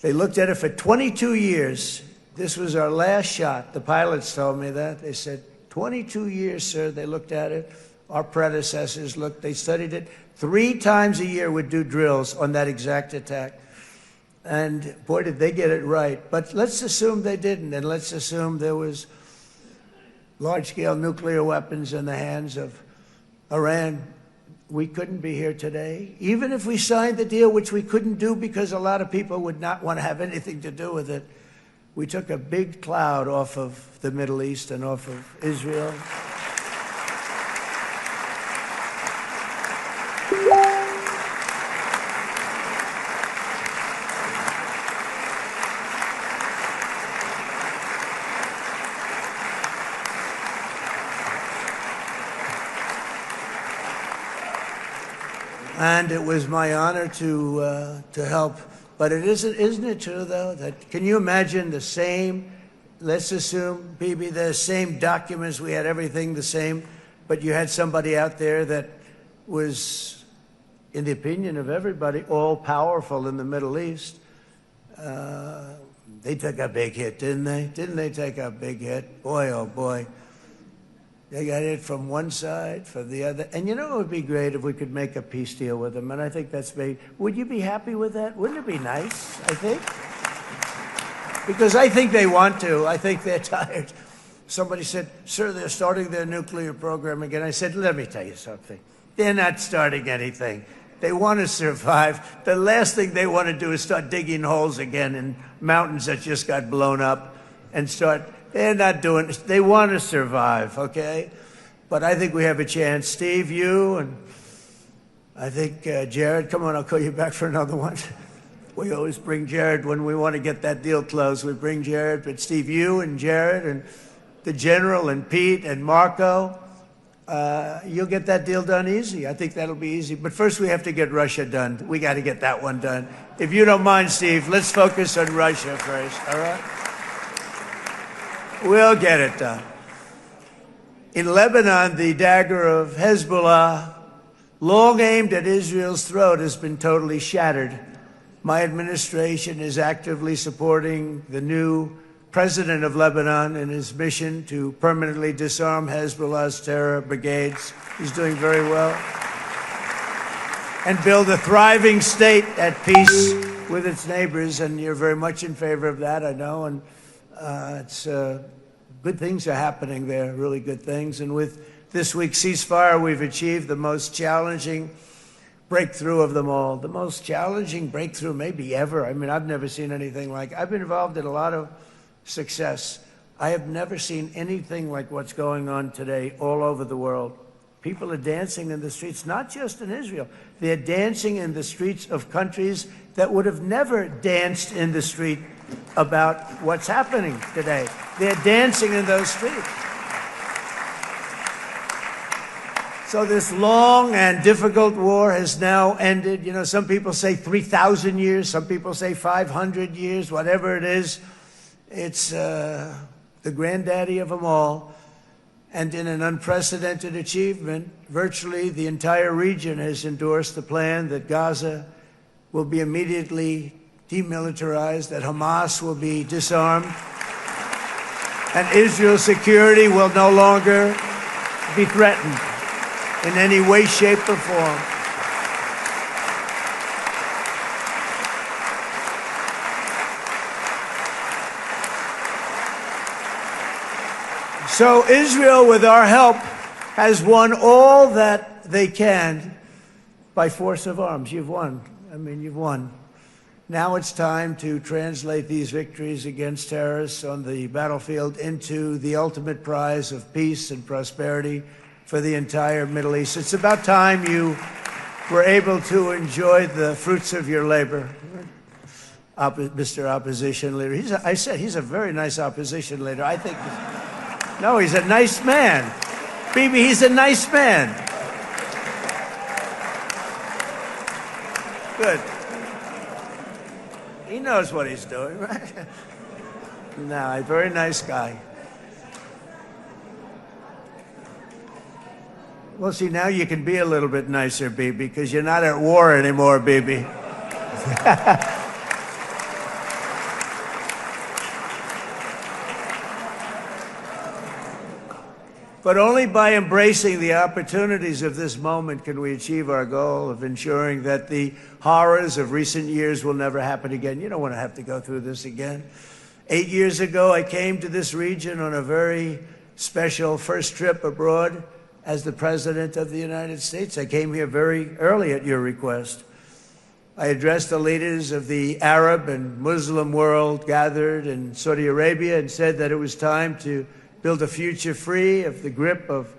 They looked at it for 22 years. This was our last shot. The pilots told me that. They said, 22 years, sir, they looked at it. Our predecessors looked, they studied it. 3 times a year would do drills on that exact attack. And boy, did they get it right. But let's assume they didn't, and let's assume there was large-scale nuclear weapons in the hands of Iran. We couldn't be here today. Even if we signed the deal, which we couldn't do because a lot of people would not want to have anything to do with it, we took a big cloud off of the Middle East and off of Israel. And it was my honor to help. But it isn't it true, though, that can you imagine the same, let's assume, Bibi, the same documents, we had everything the same, but you had somebody out there that was, in the opinion of everybody, all-powerful in the Middle East. They took a big hit, didn't they? Didn't they take a big hit? Boy, oh boy. They got it from one side, from the other. And you know, it would be great if we could make a peace deal with them. And I think that's made. Would you be happy with that? Wouldn't it be nice, I think? Because I think they want to. I think they're tired. Somebody said, sir, they're starting their nuclear program again. I said, let me tell you something. They're not starting anything. They want to survive. The last thing they want to do is start digging holes again in mountains that just got blown up and start. They're not doing it. They want to survive, okay? But I think we have a chance. Steve, you, and I think Jared, come on, I'll call you back for another one. We always bring Jared when we want to get that deal closed. We bring Jared, but Steve, you and Jared and the General and Pete and Marco you'll get that deal done easy. I think that'll be easy. But first we have to get Russia done. We got to get that one done. If you don't mind, Steve, let's focus on Russia first, all right? We'll get it done. In Lebanon, the dagger of Hezbollah, long aimed at Israel's throat, has been totally shattered. My administration is actively supporting the new president of Lebanon in his mission to permanently disarm Hezbollah's terror brigades. He's doing very well. And build a thriving state at peace with its neighbors. And you're very much in favor of that, I know. And it's good things are happening there, really good things. And with this week's ceasefire, we've achieved the most challenging breakthrough of them all. The most challenging breakthrough maybe ever. I mean, I've never seen anything like it. I've been involved in a lot of success. I have never seen anything like what's going on today all over the world. People are dancing in the streets, not just in Israel. They're dancing in the streets of countries that would have never danced in the street about what's happening today. They're dancing in those streets. So this long and difficult war has now ended. You know, some people say 3,000 years, some people say 500 years, whatever it is. It's the granddaddy of them all. And in an unprecedented achievement, virtually the entire region has endorsed the plan that Gaza will be immediately demilitarized, that Hamas will be disarmed, and Israel's security will no longer be threatened in any way, shape, or form. So Israel, with our help, has won all that they can by force of arms. You've won. I mean, you've won. Now it's time to translate these victories against terrorists on the battlefield into the ultimate prize of peace and prosperity for the entire Middle East. It's about time you were able to enjoy the fruits of your labor. Mr. Opposition Leader. I said he's a very nice opposition leader. I think... No, he's a nice man. Bibi, he's a nice man. Good. He knows what he's doing, right? No, a very nice guy. Well, see, now you can be a little bit nicer, Bibi, because you're not at war anymore, Bibi. But only by embracing the opportunities of this moment can we achieve our goal of ensuring that the horrors of recent years will never happen again. You don't want to have to go through this again. 8 years ago, I came to this region on a very special first trip abroad as the President of the United States. I came here very early at your request. I addressed the leaders of the Arab and Muslim world gathered in Saudi Arabia and said that it was time to build a future free of the grip of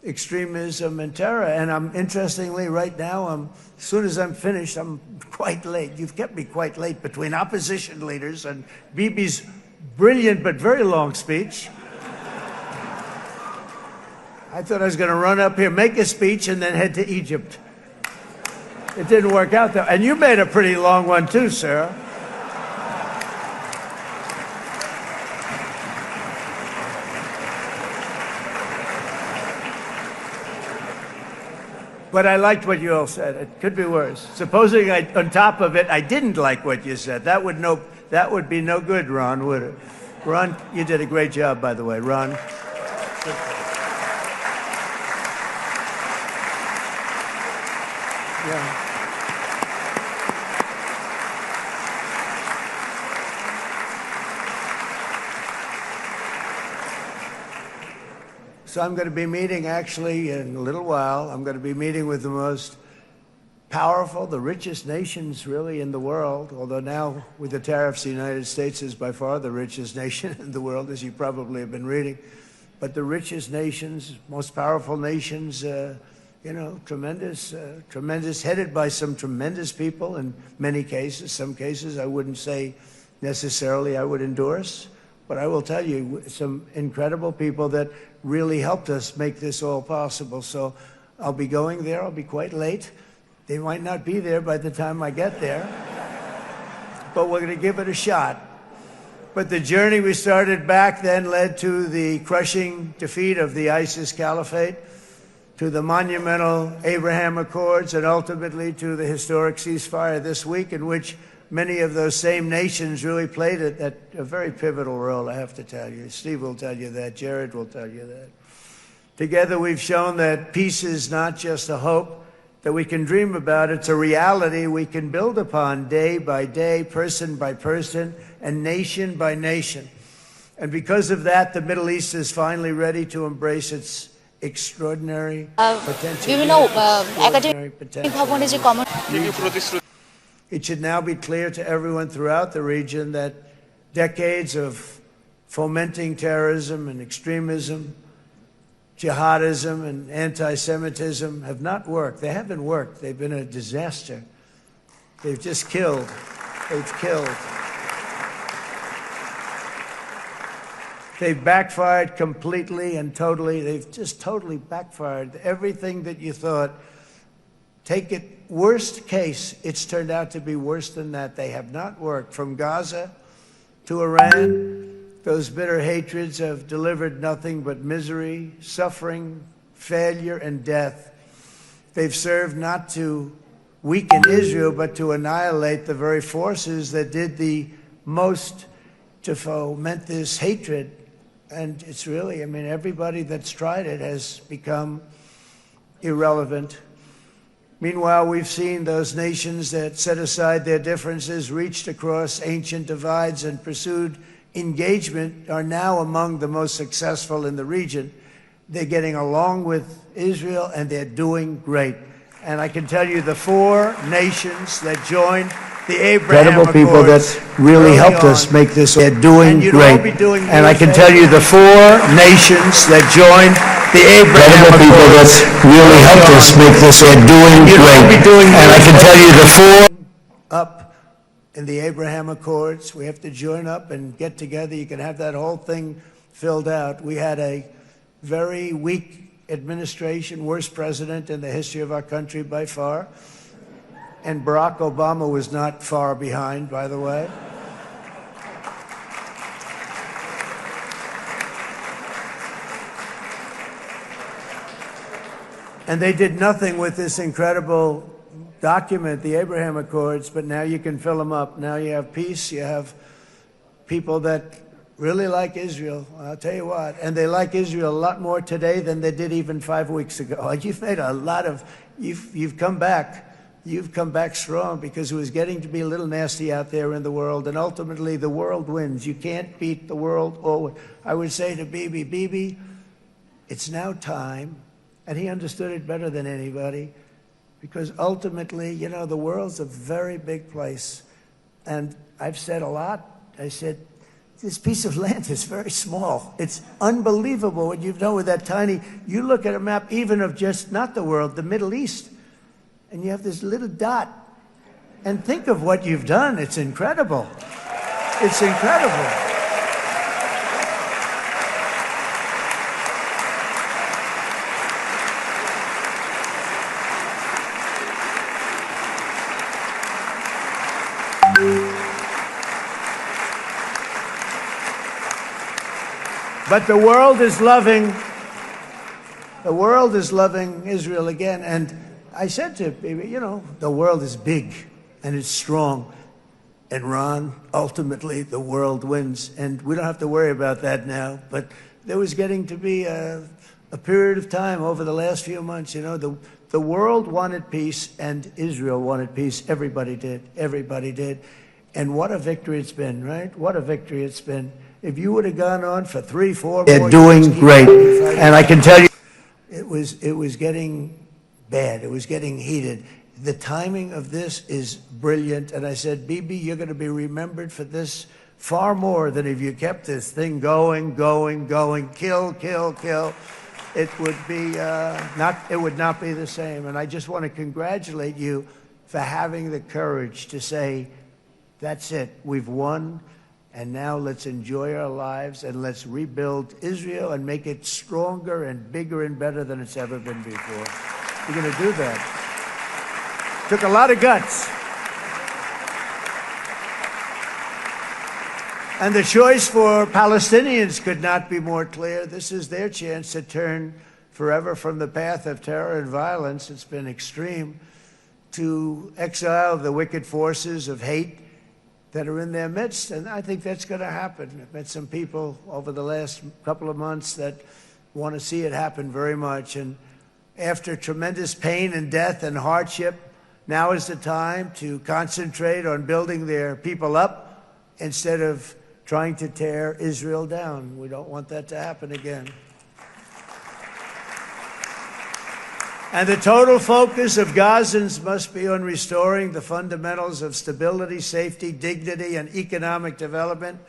extremism and terror. And interestingly, right now, as soon as I'm finished, I'm quite late. You've kept me quite late between opposition leaders and Bibi's brilliant but very long speech. I thought I was going to run up here, make a speech, and then head to Egypt. It didn't work out, though. And you made a pretty long one, too, Sarah. But I liked what you all said. It could be worse. Supposing on top of it, I didn't like what you said. That would be no good, Ron, would it? Ron, you did a great job, by the way, Ron. Yeah. So I'm going to be meeting, actually, in a little while, I'm going to be meeting with the most powerful, the richest nations, really, in the world, although now, with the tariffs, the United States is by far the richest nation in the world, as you probably have been reading. But the richest nations, most powerful nations, you know, tremendous, headed by some tremendous people in many cases. Some cases I wouldn't say necessarily I would endorse. But I will tell you, some incredible people that really helped us make this all possible. So I'll be going there. I'll be quite late. They might not be there by the time I get there. But we're going to give it a shot. But the journey we started back then led to the crushing defeat of the ISIS caliphate, to the monumental Abraham Accords, and ultimately to the historic ceasefire this week, in which many of those same nations really played a very pivotal role, I have to tell you. Steve will tell you that. Jared will tell you that. Together we've shown that peace is not just a hope that we can dream about. It's a reality we can build upon day by day, person by person, and nation by nation. And because of that, the Middle East is finally ready to embrace its extraordinary potential. It should now be clear to everyone throughout the region that decades of fomenting terrorism and extremism, jihadism and anti-Semitism have not worked. They haven't worked. They've been a disaster. They've just killed. They've killed. They've backfired completely and totally. They've just totally backfired. Everything that you thought, take it worst case, it's turned out to be worse than that. They have not worked. From Gaza to Iran, those bitter hatreds have delivered nothing but misery, suffering, failure, and death. They've served not to weaken Israel, but to annihilate the very forces that did the most to foment this hatred. And it's really, I mean, everybody that's tried it has become irrelevant. Meanwhile, we've seen those nations that set aside their differences, reached across ancient divides, and pursued engagement are now among the most successful in the region. They're getting along with Israel, and they're doing great. And I can tell you the four nations that joined the Abraham Accords, people that really helped us make this, they're doing great. And I can tell you the four nations that joined the Abraham Accords, people that really helped us make this, they're doing great. And I can tell you the four up in the Abraham Accords. We have to join up and get together. You can have that whole thing filled out. We had a very weak administration, worst president in the history of our country by far. And Barack Obama was not far behind, by the way. And they did nothing with this incredible document, the Abraham Accords, but now you can fill them up. Now you have peace, you have people that really like Israel. I'll tell you what, and they like Israel a lot more today than they did even 5 weeks ago. You've made a lot of, you've come back. You've come back strong, because it was getting to be a little nasty out there in the world, and ultimately the world wins. You can't beat the world always. I would say to Bibi, it's now time, and he understood it better than anybody, because ultimately, you know, the world's a very big place. And I've said a lot. I said, this piece of land is very small. It's unbelievable what you've done with that tiny, you look at a map even of just not the world, the Middle East, and you have this little dot. And think of what you've done. It's incredible. It's incredible. But the world is loving Israel again. And I said to Bibi, you know, the world is big and it's strong. And Ron, ultimately, the world wins. And we don't have to worry about that now. But there was getting to be a period of time over the last few months, you know, the world wanted peace and Israel wanted peace. Everybody did. Everybody did. And what a victory it's been, right? What a victory it's been. If you would have gone on for 3, 4 more years, they're doing great. And I can tell you, it was getting bad. It was getting heated. The timing of this is brilliant. And I said, Bibi, you're going to be remembered for this far more than if you kept this thing going, kill. It would be it would not be the same. And I just want to congratulate you for having the courage to say, that's it, we've won. And now let's enjoy our lives and let's rebuild Israel and make it stronger and bigger and better than it's ever been before. We're going to do that. Took a lot of guts. And the choice for Palestinians could not be more clear. This is their chance to turn forever from the path of terror and violence. It's been extreme, to exile the wicked forces of hate that are in their midst. And I think that's going to happen. I've met some people over the last couple of months that want to see it happen very much. And after tremendous pain and death and hardship, now is the time to concentrate on building their people up instead of trying to tear Israel down. We don't want that to happen again. And the total focus of Gazans must be on restoring the fundamentals of stability, safety, dignity, and economic development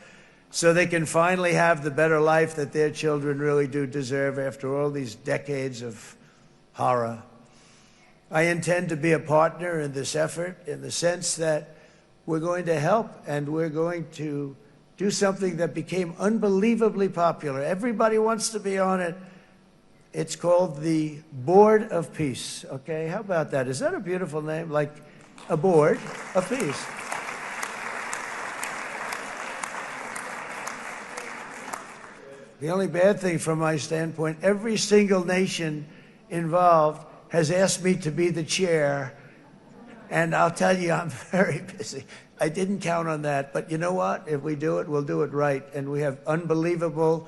so they can finally have the better life that their children really do deserve after all these decades of horror. I intend to be a partner in this effort in the sense that we're going to help and we're going to do something that became unbelievably popular. Everybody wants to be on it. It's called the Board of Peace, okay? How about that? Is that a beautiful name? Like a board of peace. The only bad thing from my standpoint, every single nation involved has asked me to be the chair, and I'll tell you, I'm very busy. I didn't count on that, but you know what? If we do it, we'll do it right. And we have unbelievable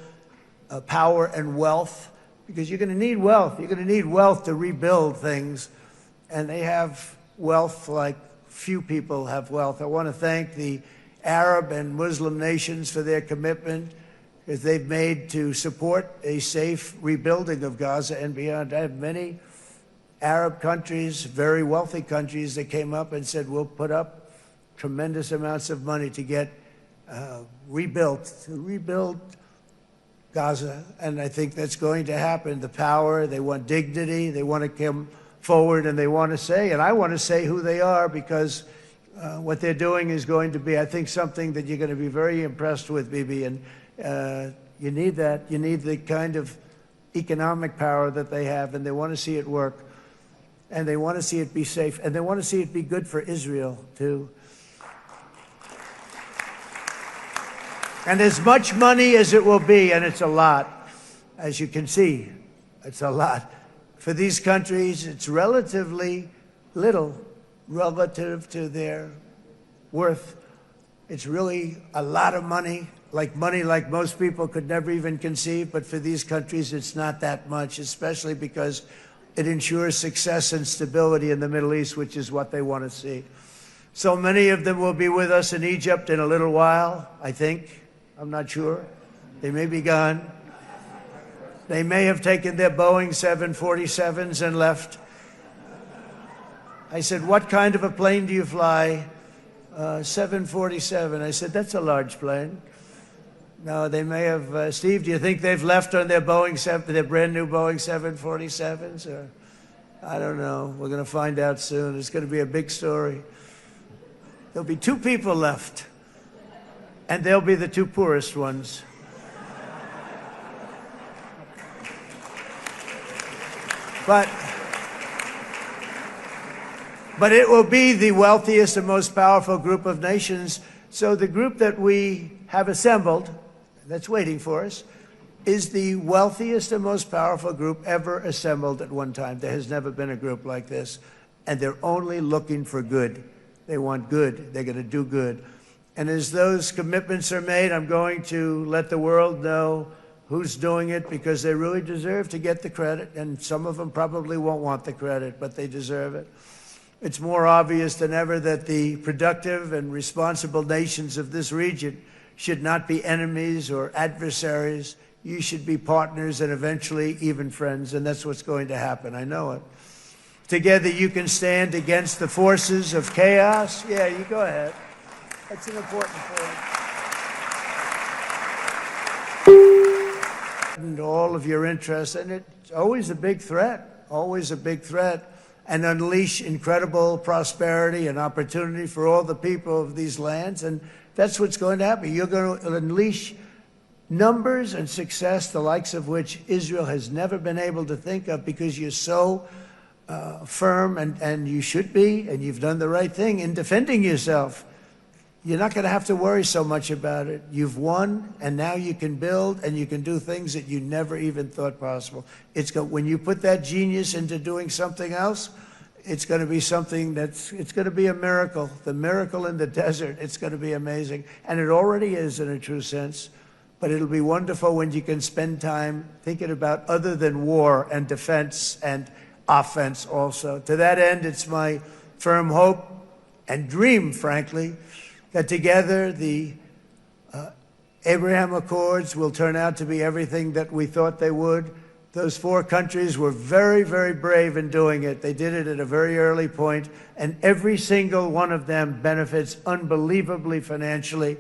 power and wealth, because you're going to need wealth. You're going to need wealth to rebuild things, and they have wealth like few people have wealth. I want to thank the Arab and Muslim nations for their commitment that they've made to support a safe rebuilding of Gaza and beyond. I have many Arab countries, very wealthy countries, that came up and said, we'll put up tremendous amounts of money to get to rebuild Gaza. And I think that's going to happen. The power, they want dignity, they want to come forward, and they want to say, and I want to say who they are, because what they're doing is going to be, I think, something that you're going to be very impressed with, Bibi. And you need that. You need the kind of economic power that they have, and they want to see it work. And they want to see it be safe, and they want to see it be good for Israel, too. And as much money as it will be, and it's a lot, as you can see, it's a lot. For these countries, it's relatively little relative to their worth. It's really a lot of money like most people could never even conceive, but for these countries, it's not that much, especially because it ensures success and stability in the Middle East, which is what they want to see. So many of them will be with us in Egypt in a little while, I think. I'm not sure. They may be gone. They may have taken their Boeing 747s and left. I said, what kind of a plane do you fly? 747. I said, that's a large plane. No, they may have. Steve, do you think they've left on their their brand new Boeing 747s? Or I don't know. We're going to find out soon. It's going to be a big story. There'll be 2 people left, and they'll be the 2 poorest ones. But it will be the wealthiest and most powerful group of nations. So the group that we have assembled, that's waiting for us, is the wealthiest and most powerful group ever assembled at one time. There has never been a group like this. And they're only looking for good. They want good. They're going to do good. And as those commitments are made, I'm going to let the world know who's doing it, because they really deserve to get the credit. And some of them probably won't want the credit, but they deserve it. It's more obvious than ever that the productive and responsible nations of this region should not be enemies or adversaries. You should be partners and eventually even friends, and that's what's going to happen. I know it. Together you can stand against the forces of chaos. Yeah, you go ahead. That's an important point. And all of your interests, and it's always a big threat, always a big threat. and unleash incredible prosperity and opportunity for all the people of these lands. And that's what's going to happen. You're going to unleash numbers and success, the likes of which Israel has never been able to think of, because you're so firm, and you should be, and you've done the right thing in defending yourself. You're not going to have to worry so much about it. You've won, and now you can build, and you can do things that you never even thought possible. When you put that genius into doing something else, it's going to be something it's going to be a miracle. The miracle in the desert, it's going to be amazing. And it already is in a true sense. But it'll be wonderful when you can spend time thinking about other than war and defense and offense also. To that end, it's my firm hope and dream, frankly, that together the Abraham Accords will turn out to be everything that we thought they would. Those 4 countries were very, very brave in doing it. They did it at a very early point, and every single one of them benefits unbelievably financially.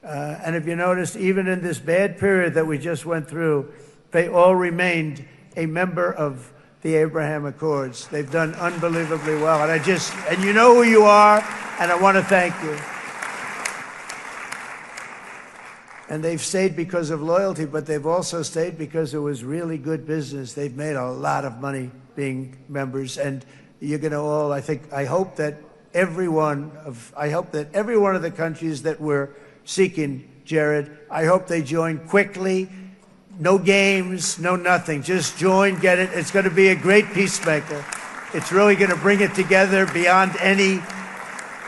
And if you noticed, even in this bad period that we just went through, they all remained a member of the Abraham Accords. They've done unbelievably well. And you know who you are, and I want to thank you. And they've stayed because of loyalty, but they've also stayed because it was really good business. They've made a lot of money being members, and you're going to all, I hope that every one of the countries that we're seeking, Jared, I hope they join quickly. No games, no nothing. Just join, get it. It's going to be a great peacemaker. It's really going to bring it together beyond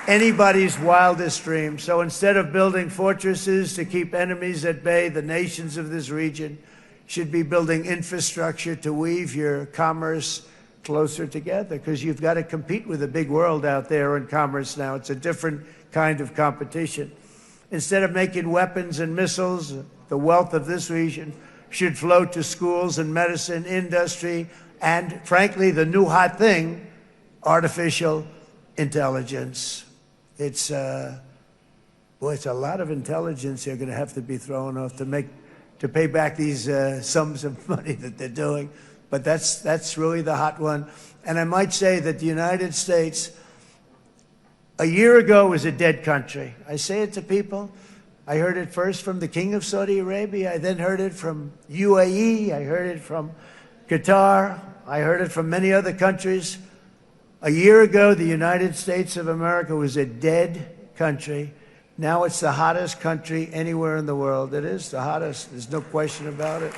anybody's wildest dream. So instead of building fortresses to keep enemies at bay, the nations of this region should be building infrastructure to weave your commerce closer together, because you've got to compete with the big world out there in commerce now. It's a different kind of competition. Instead of making weapons and missiles, the wealth of this region should flow to schools and medicine, industry, and frankly, the new hot thing, artificial intelligence. It's a lot of intelligence they're going to have to be thrown off to pay back these sums of money that they're doing. But that's really the hot one. And I might say that the United States, a year ago, was a dead country. I say it to people. I heard it first from the King of Saudi Arabia. I then heard it from UAE. I heard it from Qatar. I heard it from many other countries. A year ago, the United States of America was a dead country. Now it's the hottest country anywhere in the world. It is the hottest. There's no question about it.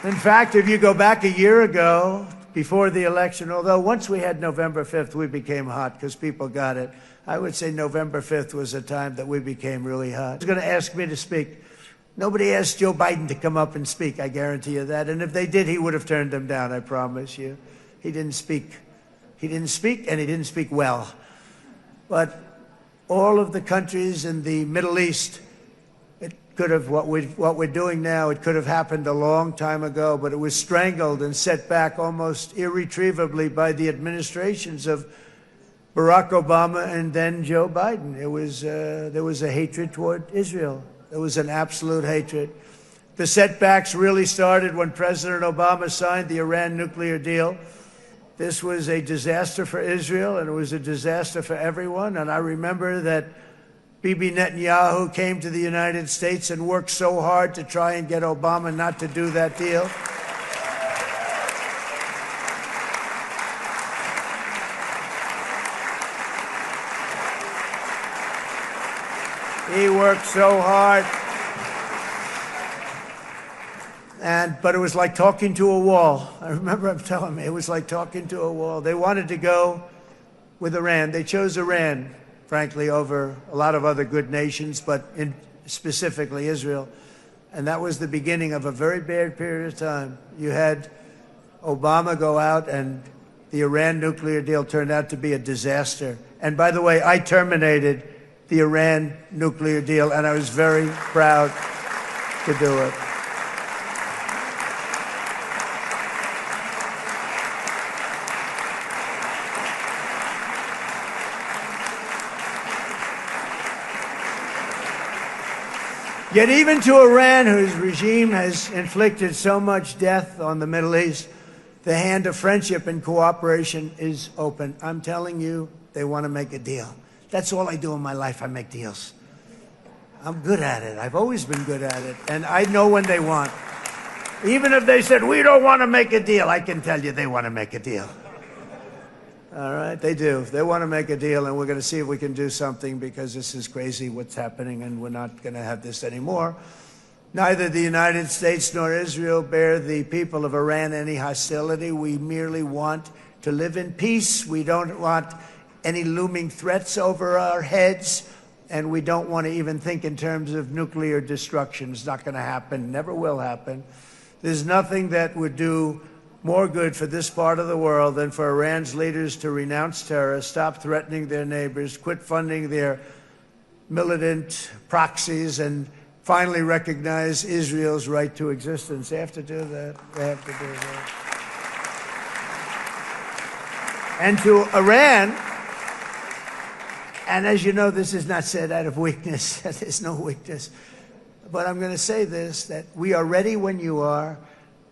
In fact, if you go back a year ago, before the election, although once we had November 5th, we became hot because people got it. I would say November 5th was a time that we became really hot. He was going to ask me to speak. Nobody asked Joe Biden to come up and speak, I guarantee you that. And if they did, he would have turned them down, I promise you. He didn't speak. He didn't speak, and he didn't speak well. But all of the countries in the Middle East, what we're doing now, it could have happened a long time ago, but it was strangled and set back almost irretrievably by the administrations of Barack Obama and then Joe Biden. There was a hatred toward Israel. There was an absolute hatred. The setbacks really started when President Obama signed the Iran nuclear deal. This was a disaster for Israel, and it was a disaster for everyone. And I remember that Bibi Netanyahu came to the United States and worked so hard to try and get Obama not to do that deal. He worked so hard. But it was like talking to a wall. I remember him telling me it was like talking to a wall. They wanted to go with Iran. They chose Iran, frankly, over a lot of other good nations, but specifically Israel. And that was the beginning of a very bad period of time. You had Obama go out, and the Iran nuclear deal turned out to be a disaster. And by the way, I terminated the Iran nuclear deal, and I was very proud to do it. Yet even to Iran, whose regime has inflicted so much death on the Middle East, the hand of friendship and cooperation is open. I'm telling you, they want to make a deal. That's all I do in my life. I make deals. I'm good at it. I've always been good at it. And I know when they want. Even if they said, we don't want to make a deal, I can tell you they want to make a deal. All right, they do. They want to make a deal, and we're going to see if we can do something, because this is crazy what's happening, and we're not going to have this anymore. Neither the United States nor Israel bear the people of Iran any hostility. We merely want to live in peace. We don't want any looming threats over our heads, and we don't want to even think in terms of nuclear destruction. It's not going to happen, never will happen. There's nothing that would do more good for this part of the world than for Iran's leaders to renounce terror, stop threatening their neighbors, quit funding their militant proxies, and finally recognize Israel's right to existence. They have to do that. They have to do that. And to Iran, and as you know, this is not said out of weakness. There's no weakness. But I'm going to say this, that we are ready when you are,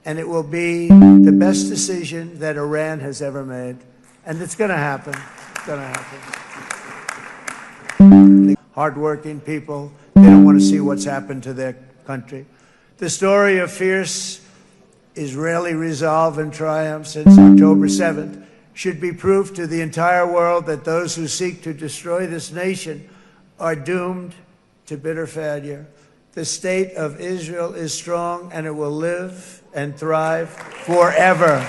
and it will be the best decision that Iran has ever made. And it's going to happen. It's going to happen. Hardworking people, they don't want to see what's happened to their country. The story of fierce Israeli resolve and triumph since October 7th should be proof to the entire world that those who seek to destroy this nation are doomed to bitter failure. The state of Israel is strong, and it will live and thrive forever.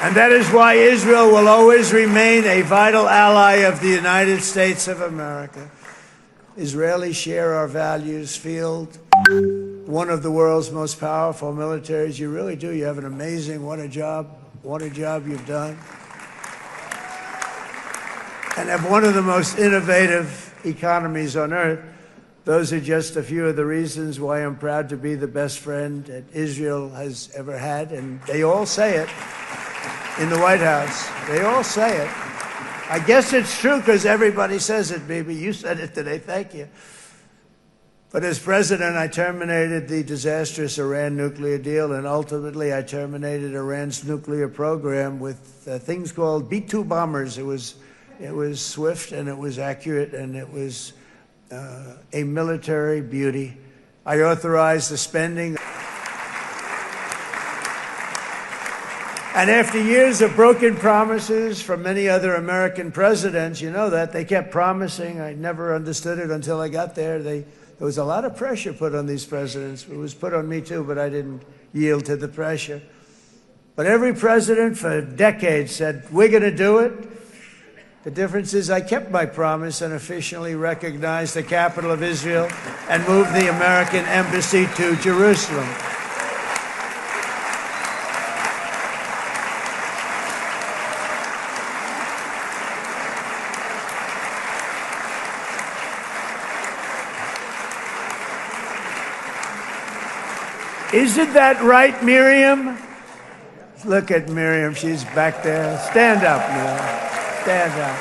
And that is why Israel will always remain a vital ally of the United States of America. Israelis share our values, field one of the world's most powerful militaries. You really do. You have an amazing, what a job you've done. And have one of the most innovative economies on earth. Those are just a few of the reasons why I'm proud to be the best friend that Israel has ever had. And they all say it in the White House. They all say it. I guess it's true because everybody says it, baby. You said it today. Thank you. But as president, I terminated the disastrous Iran nuclear deal, and ultimately I terminated Iran's nuclear program with things called B-2 bombers. It was swift, and it was accurate, and it was a military beauty. I authorized the spending. And after years of broken promises from many other American presidents, you know that, they kept promising. I never understood it until I got there. There was a lot of pressure put on these presidents. It was put on me too, but I didn't yield to the pressure. But every president for decades said, we're going to do it. The difference is I kept my promise and officially recognized the capital of Israel and moved the American embassy to Jerusalem. Isn't that right, Miriam? Look at Miriam. She's back there. Stand up, Miriam. Stand up.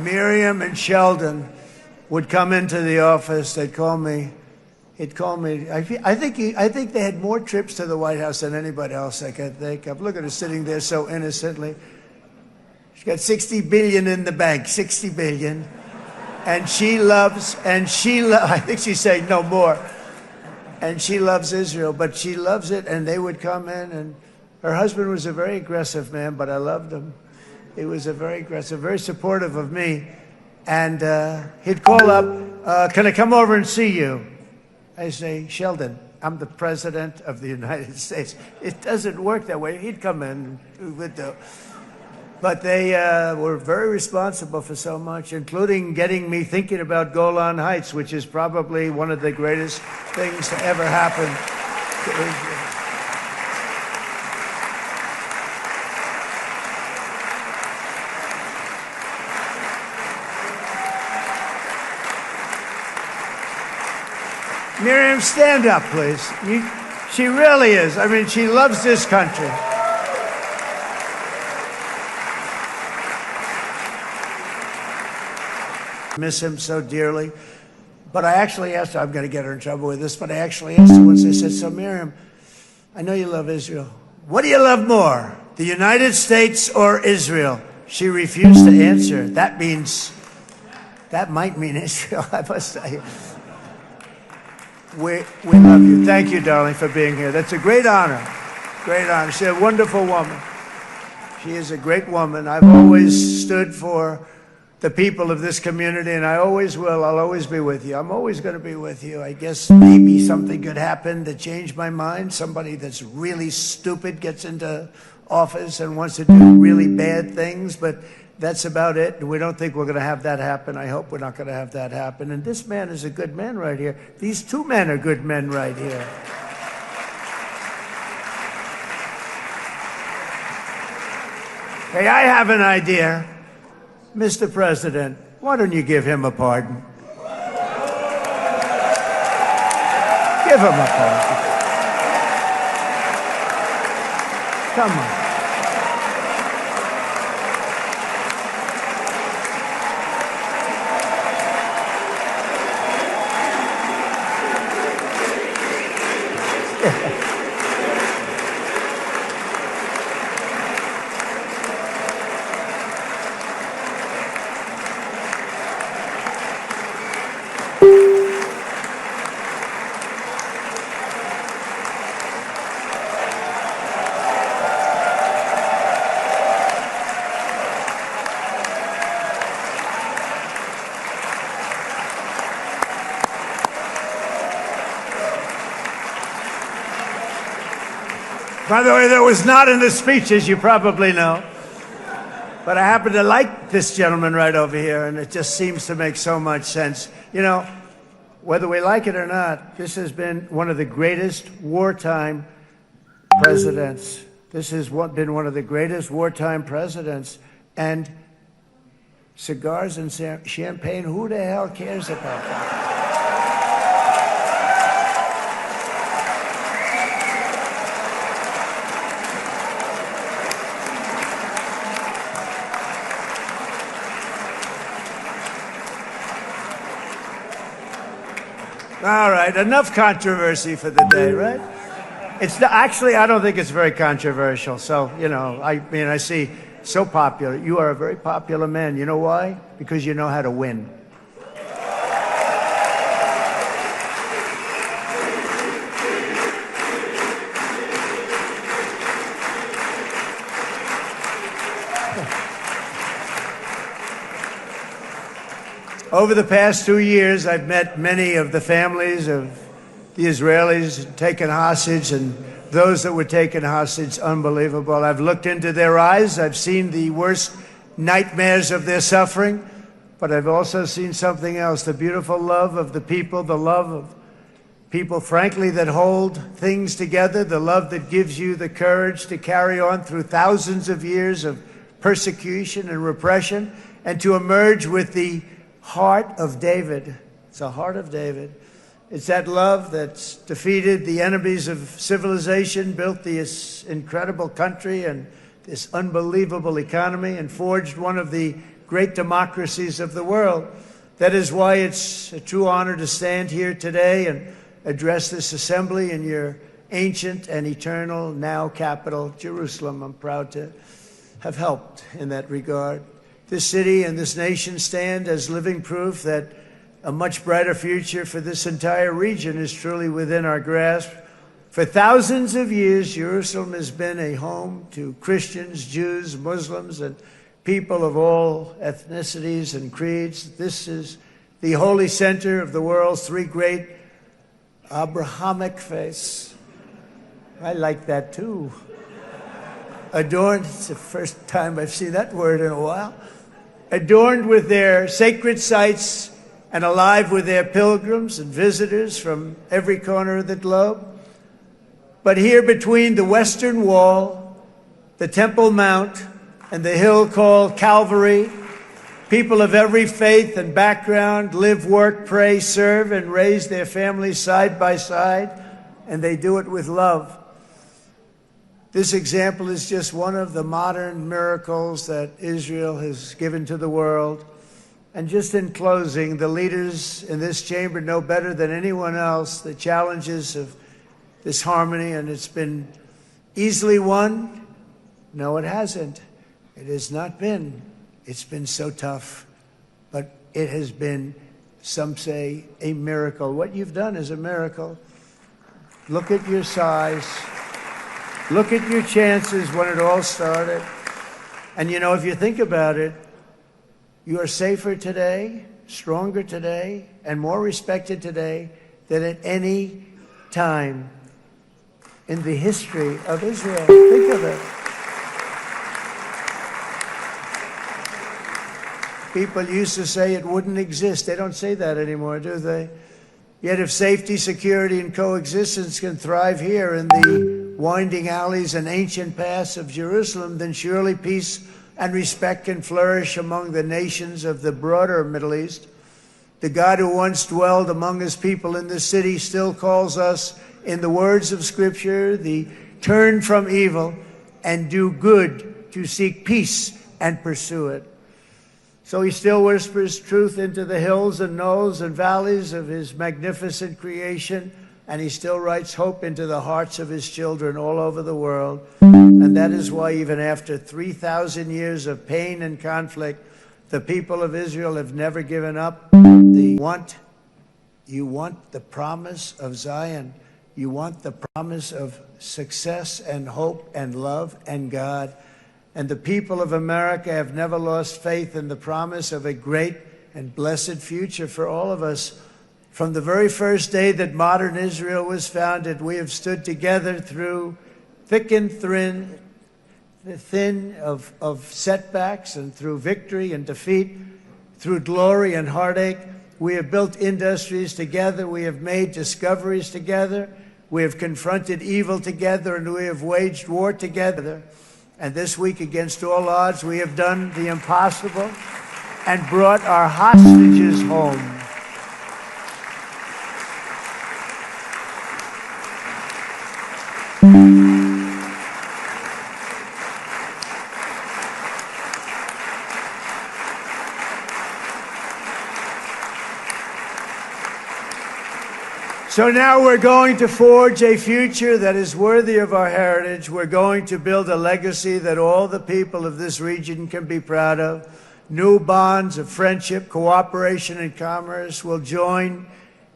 Miriam and Sheldon would come into the office. They'd call me. He'd call me. I think they had more trips to the White House than anybody else I can think of. Look at her sitting there so innocently. She's got $60 billion in the bank, $60 billion. And I think she's saying no more. And she loves Israel, but she loves it, and they would come in, and her husband was a very aggressive man, but I loved him. He was a very aggressive, very supportive of me. And he'd call up, can I come over and see you? I say, Sheldon, I'm the president of the United States. It doesn't work that way. He'd come in, with the... But they were very responsible for so much, including getting me thinking about Golan Heights, which is probably one of the greatest things to ever happen to Israel. Miriam, stand up, please. She really is. I mean, she loves this country. Miss him so dearly. But I actually asked her, I'm going to get her in trouble with this, but I actually asked her once, I said, so Miriam, I know you love Israel. What do you love more, the United States or Israel? She refused to answer. That might mean Israel, I must say. We love you. Thank you, darling, for being here. That's a great honor. Great honor. She's a wonderful woman. She is a great woman. I've always stood for the people of this community, and I always will. I'll always be with you. I'm always going to be with you. I guess maybe something could happen to change my mind. Somebody that's really stupid gets into office and wants to do really bad things, but that's about it. And we don't think we're going to have that happen. I hope we're not going to have that happen. And this man is a good man right here. These two men are good men right here. Hey, I have an idea. Mr. President, why don't you give him a pardon? Give him a pardon. Come on. By the way, that was not in the speech, as you probably know. But I happen to like this gentleman right over here, and it just seems to make so much sense. You know, whether we like it or not, this has been one of the greatest wartime presidents. This has been one of the greatest wartime presidents. And cigars and champagne, who the hell cares about that? All right, enough controversy for the day, right? Actually, I don't think it's very controversial. So, you know, I mean, I see so popular. You are a very popular man. You know why? Because you know how to win. Over the past 2 years, I've met many of the families of the Israelis taken hostage and those that were taken hostage. Unbelievable. I've looked into their eyes. I've seen the worst nightmares of their suffering, but I've also seen something else, the beautiful love of the people, the love of people, frankly, that hold things together, the love that gives you the courage to carry on through thousands of years of persecution and repression and to emerge with the heart of David. It's the heart of David. It's that love that's defeated the enemies of civilization, built this incredible country and this unbelievable economy, and forged one of the great democracies of the world. That is why it's a true honor to stand here today and address this assembly in your ancient and eternal now capital, Jerusalem. I'm proud to have helped in that regard. This city and this nation stand as living proof that a much brighter future for this entire region is truly within our grasp. For thousands of years, Jerusalem has been a home to Christians, Jews, Muslims, and people of all ethnicities and creeds. This is the holy center of the world's three great Abrahamic faiths. I like that too. Adorned, it's the first time I've seen that word in a while. Adorned with their sacred sites and alive with their pilgrims and visitors from every corner of the globe. But here between the Western Wall, the Temple Mount, and the hill called Calvary, People of every faith and background live, work, pray, serve, and raise their families side by side, and they do it with love. This example is just one of the modern miracles that Israel has given to the world. And just in closing, the leaders in this chamber know better than anyone else the challenges of this harmony, and it's been easily won. No, it hasn't. It has not been. It's been so tough, but it has been, some say, a miracle. What you've done is a miracle. Look at your size. Look at your chances when it all started. And you know, if you think about it, you are safer today, stronger today, and more respected today than at any time in the history of Israel. Think of it. People used to say it wouldn't exist. They don't say that anymore, do they? Yet if safety, security, and coexistence can thrive here in the winding alleys and ancient paths of Jerusalem, then surely peace and respect can flourish among the nations of the broader Middle East. The God who once dwelled among his people in this city still calls us, in the words of Scripture, the turn from evil and do good, to seek peace and pursue it. So he still whispers truth into the hills and knolls and valleys of his magnificent creation, and he still writes hope into the hearts of his children all over the world. And that is why even after 3,000 years of pain and conflict, the people of Israel have never given up. You want the promise of Zion. You want the promise of success and hope and love and God. And the people of America have never lost faith in the promise of a great and blessed future for all of us. From the very first day that modern Israel was founded, we have stood together through thick and thin of setbacks, and through victory and defeat, through glory and heartache. We have built industries together. We have made discoveries together. We have confronted evil together, and we have waged war together. And this week, against all odds, we have done the impossible and brought our hostages home. So now we're going to forge a future that is worthy of our heritage. We're going to build a legacy that all the people of this region can be proud of. New bonds of friendship, cooperation, and commerce will join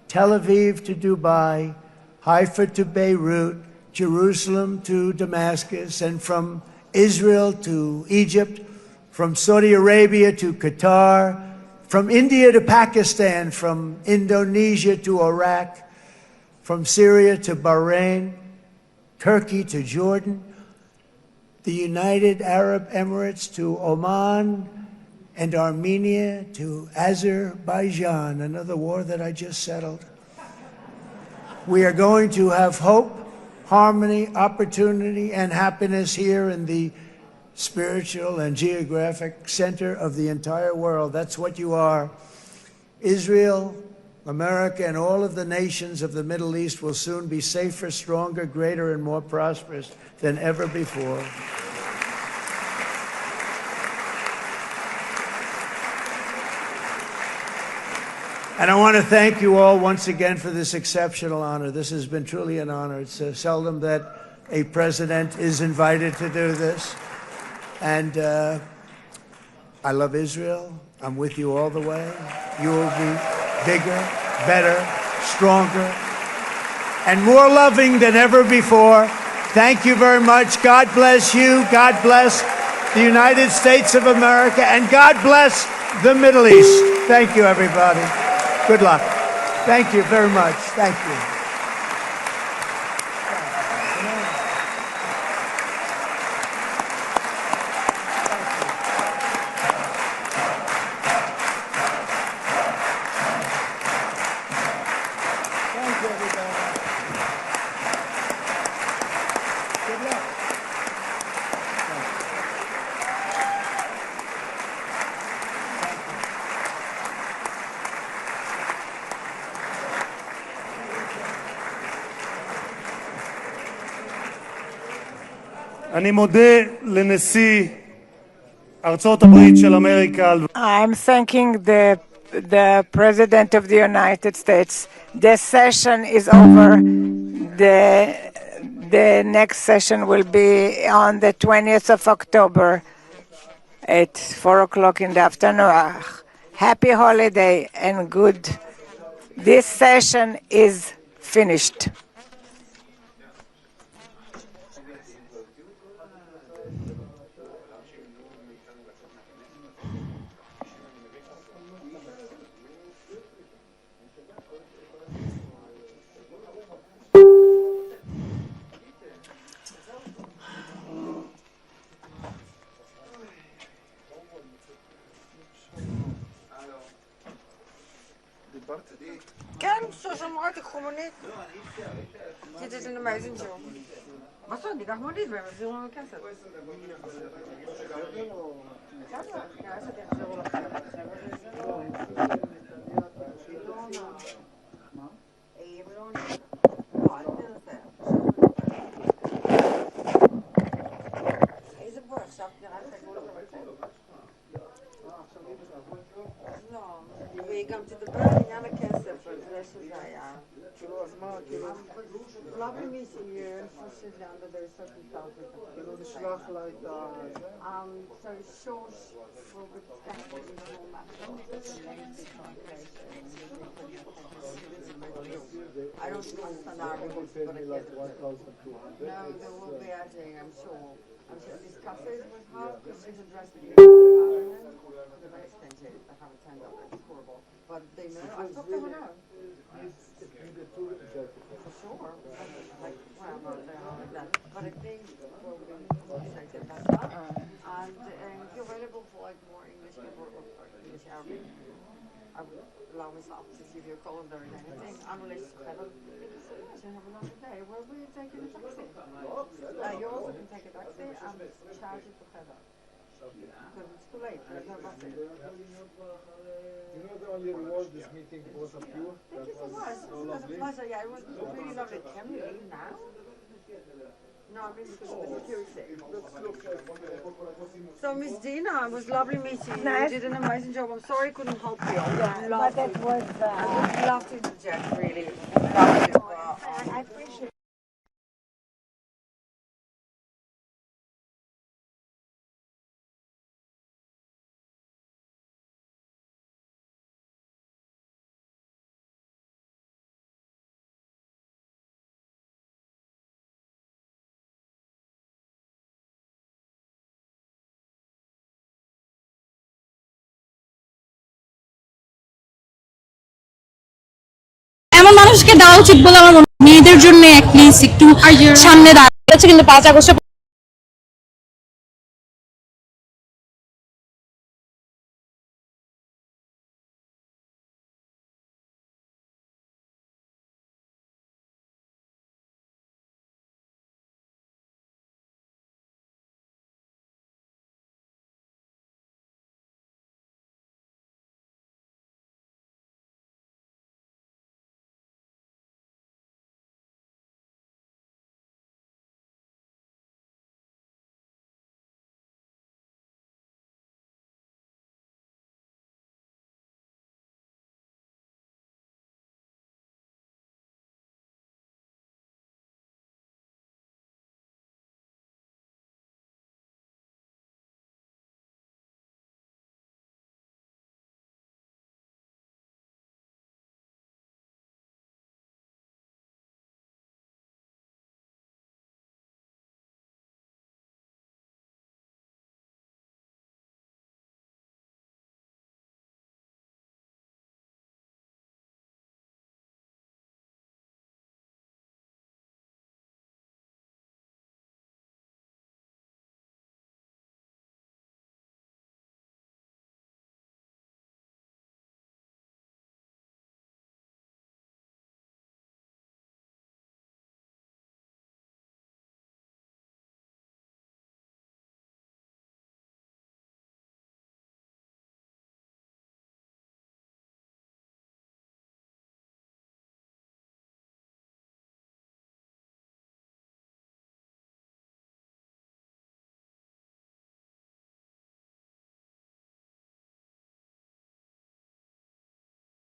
Tel Aviv to Dubai, Haifa to Beirut, Jerusalem to Damascus, and from Israel to Egypt, from Saudi Arabia to Qatar, from India to Pakistan, from Indonesia to Iraq, from Syria to Bahrain, Turkey to Jordan, the United Arab Emirates to Oman, and Armenia to Azerbaijan, another war that I just settled. We are going to have hope, harmony, opportunity, and happiness here in the spiritual and geographic center of the entire world. That's what you are. Israel, America, and all of the nations of the Middle East will soon be safer, stronger, greater, and more prosperous than ever before. And I want to thank you all once again for this exceptional honor. This has been truly an honor. It's seldom that a president is invited to do this. And I love Israel. I'm with you all the way. You will be bigger, better, stronger, and more loving than ever before. Thank you very much. God bless you. God bless the United States of America. And God bless the Middle East. Thank you, everybody. Good luck. Thank you very much. Thank you. אני מודה לנשיא ארצות הברית של אמריקה על I'm thanking the President of the United States. The session is over. The next session will be on the 20th of October at 4 o'clock in the afternoon. Happy holiday and good. This session is finished. כן, שמעתי חומנית. Dit is een amazing show. Wat zo, die dacht maar niet, we hebben veel meer kent. גם תדבר על עניין הכסף, זה שזה היה. כאילו, אז מה, כאילו? Lovely meeting you, unfortunately under the circumstances. כאילו, נשלח לה את ה... So short for the I don't understand Arabic, but I get it. No, they will be adding, I'm sure. I'm sure these cafes with her, because she's addressed the environment. They're very expensive, I haven't turned up, it's horrible. But they know, I talked to her now. For sure. Like, well, I'm not there like that. But I think we'll be compensated better. And if you're available for like more English people or English Arabic, I would allow myself to give you a call if there is anything unrelated to heaven. So have a lovely day. Where will you take a taxi? You also can take a taxi and charge it to heaven. Because it's too late, there's no bus. You know the only reward this meeting was of you? Thank you so much. It was a pleasure. Yeah, it was really lovely. Can we leave now? No, I mean because of the security. So Miss Dina, it was lovely meeting you. You did an amazing job. I'm sorry I couldn't help you. Yeah, but it was... I would love to interject, really. Love to, I appreciate এমন মানুষকে দেওয়া উচিত বলে আমার মনে হয় মেয়েদের জন্য অ্যাটলিস্ট একটু সামনে দাঁড়িয়েছে কিন্তু 5 আগস্টে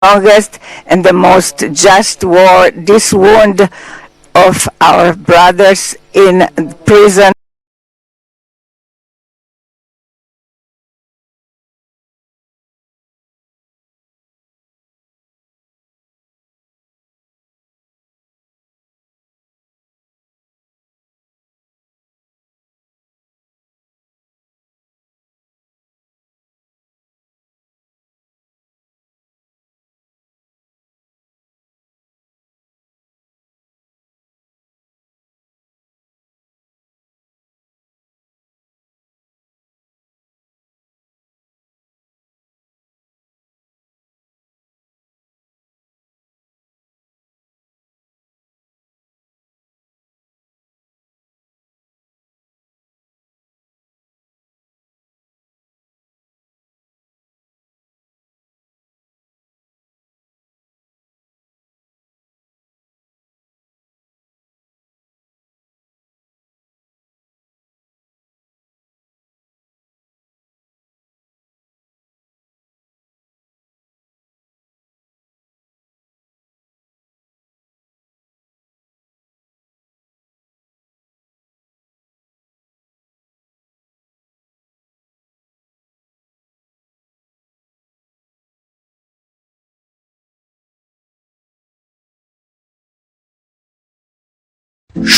longest and the most just war, this wound of our brothers in prison.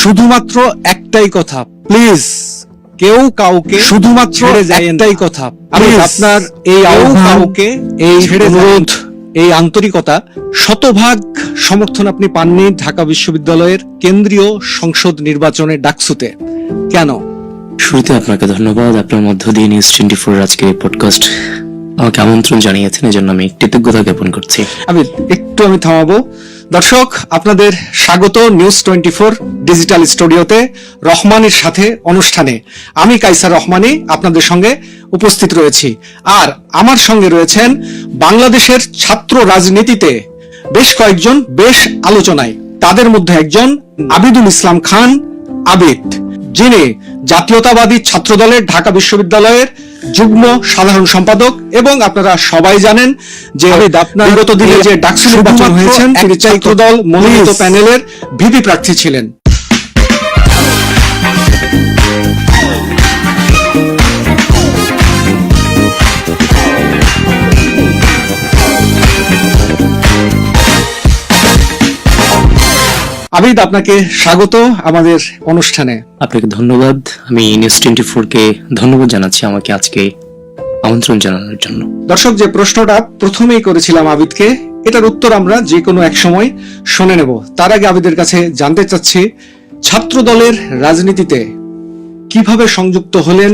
শুধুমাত্র একটাই কথা, প্লিজ কেউ কাউকে শুধুমাত্র একটাই কথা, আমি আপনার এই কাউকে এই অনুরোধ, এই আন্তরিকতা, শতভাগ সমর্থন আপনি পাননি ঢাকা বিশ্ববিদ্যালয়ের কেন্দ্রীয় সংসদ নির্বাচনে ডাকসুতে। কেন? শুরুতে আপনাকে ধন্যবাদ, আপনার মধ্য দিয়ে নিউজ 24 আজকে পডকাস্ট আমাকে আমন্ত্রণ জানিয়েছেন, এজন্য আমি কৃতজ্ঞতা জ্ঞাপন করছি। আমি থামাবো। দর্শক, আপনাদের স্বাগত নিউজ 24 ডিজিটাল স্টুডিওতে রহমানের সাথে অনুষ্ঠানে। আমি কাইসার রহমানি আপনাদের সঙ্গে উপস্থিত রয়েছি, আর আমার সঙ্গে রয়েছেন বাংলাদেশের ছাত্র রাজনীতিতে বেশ কয়েকজন বেশ আলোচনায়। তাদের মধ্যে একজন আবিদুল ইসলাম খান আবিদ, যিনি জাতীয়তাবাদী ছাত্রদলের ঢাকা বিশ্ববিদ্যালয়ের যুগ্ম সাধারণ সম্পাদক, এবং আপনারা সবাই জানেন যে আপনার বিগত দিনে যে ডাকসু নির্বাচন হয়েছেন তিনি ছাত্রদল মনোনীত প্যানেলের ভিপি প্রার্থী ছিলেন। আবিদ, আপনাকে স্বাগত আমাদের অনুষ্ঠানে। আপনাকে ধন্যবাদ। আমি নিউজ 24 কে ধন্যবাদ জানাচ্ছি আমাকে আজকে আমন্ত্রণ জানানোর জন্য। দর্শক, যে প্রশ্নটা প্রথমেই করেছিলাম আবিদকে, এটার উত্তর আমরা যে কোনো এক সময় শুনে নেব। তার আগে আবিদের কাছে জানতে চাচ্ছি, ছাত্র দলের রাজনীতিতে কিভাবে সংযুক্ত হলেন?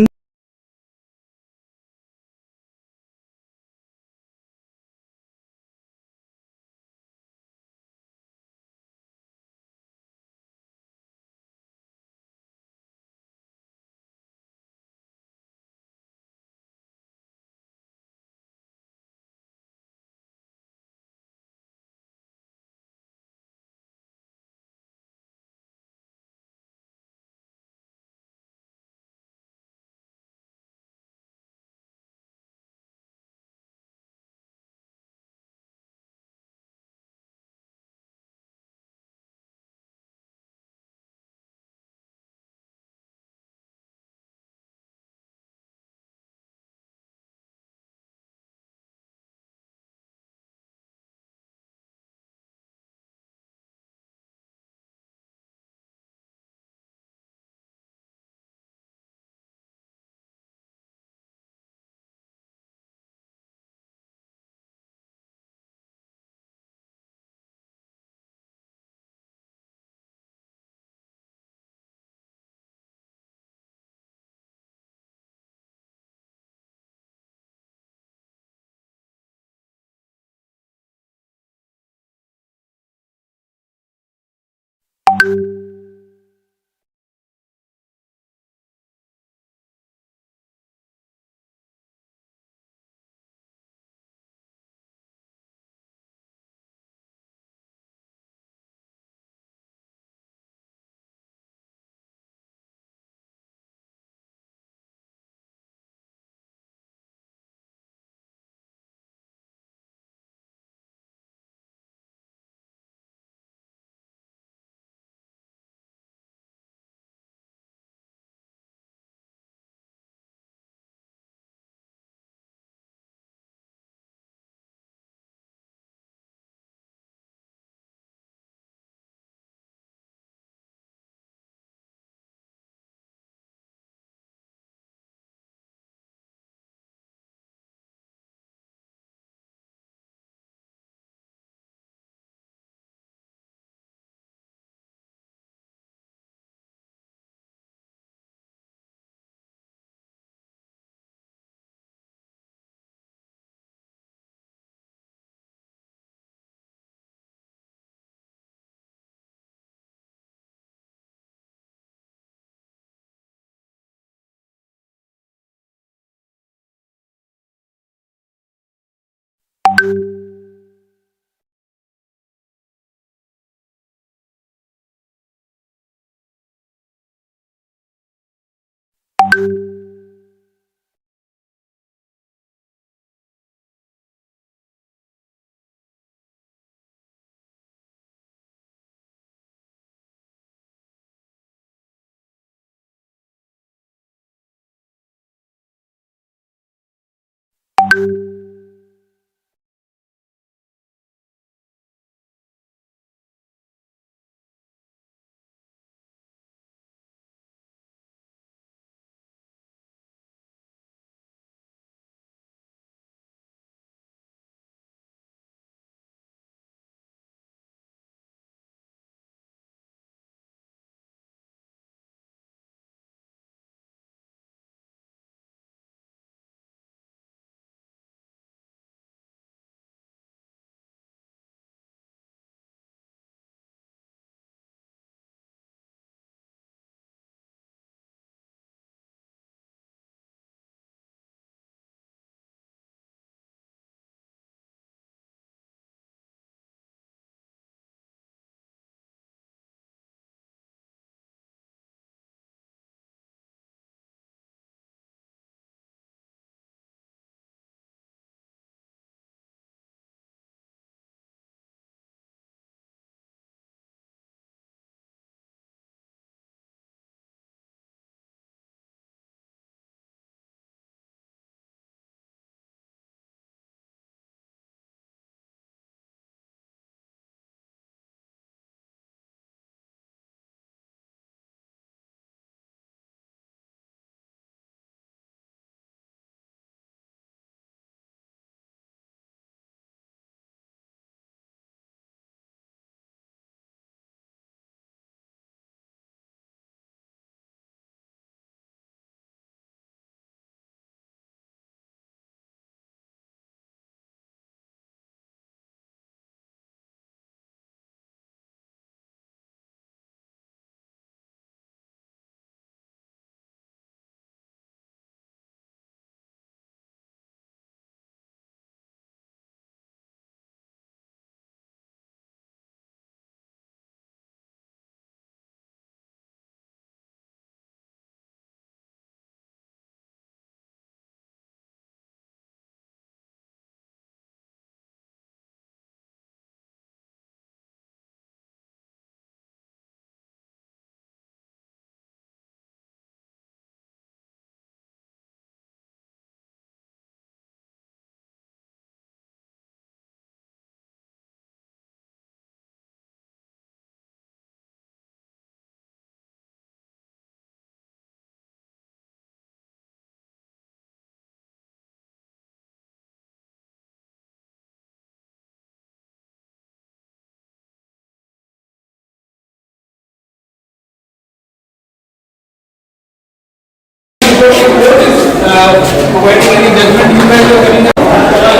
Providing any judgment you guys are giving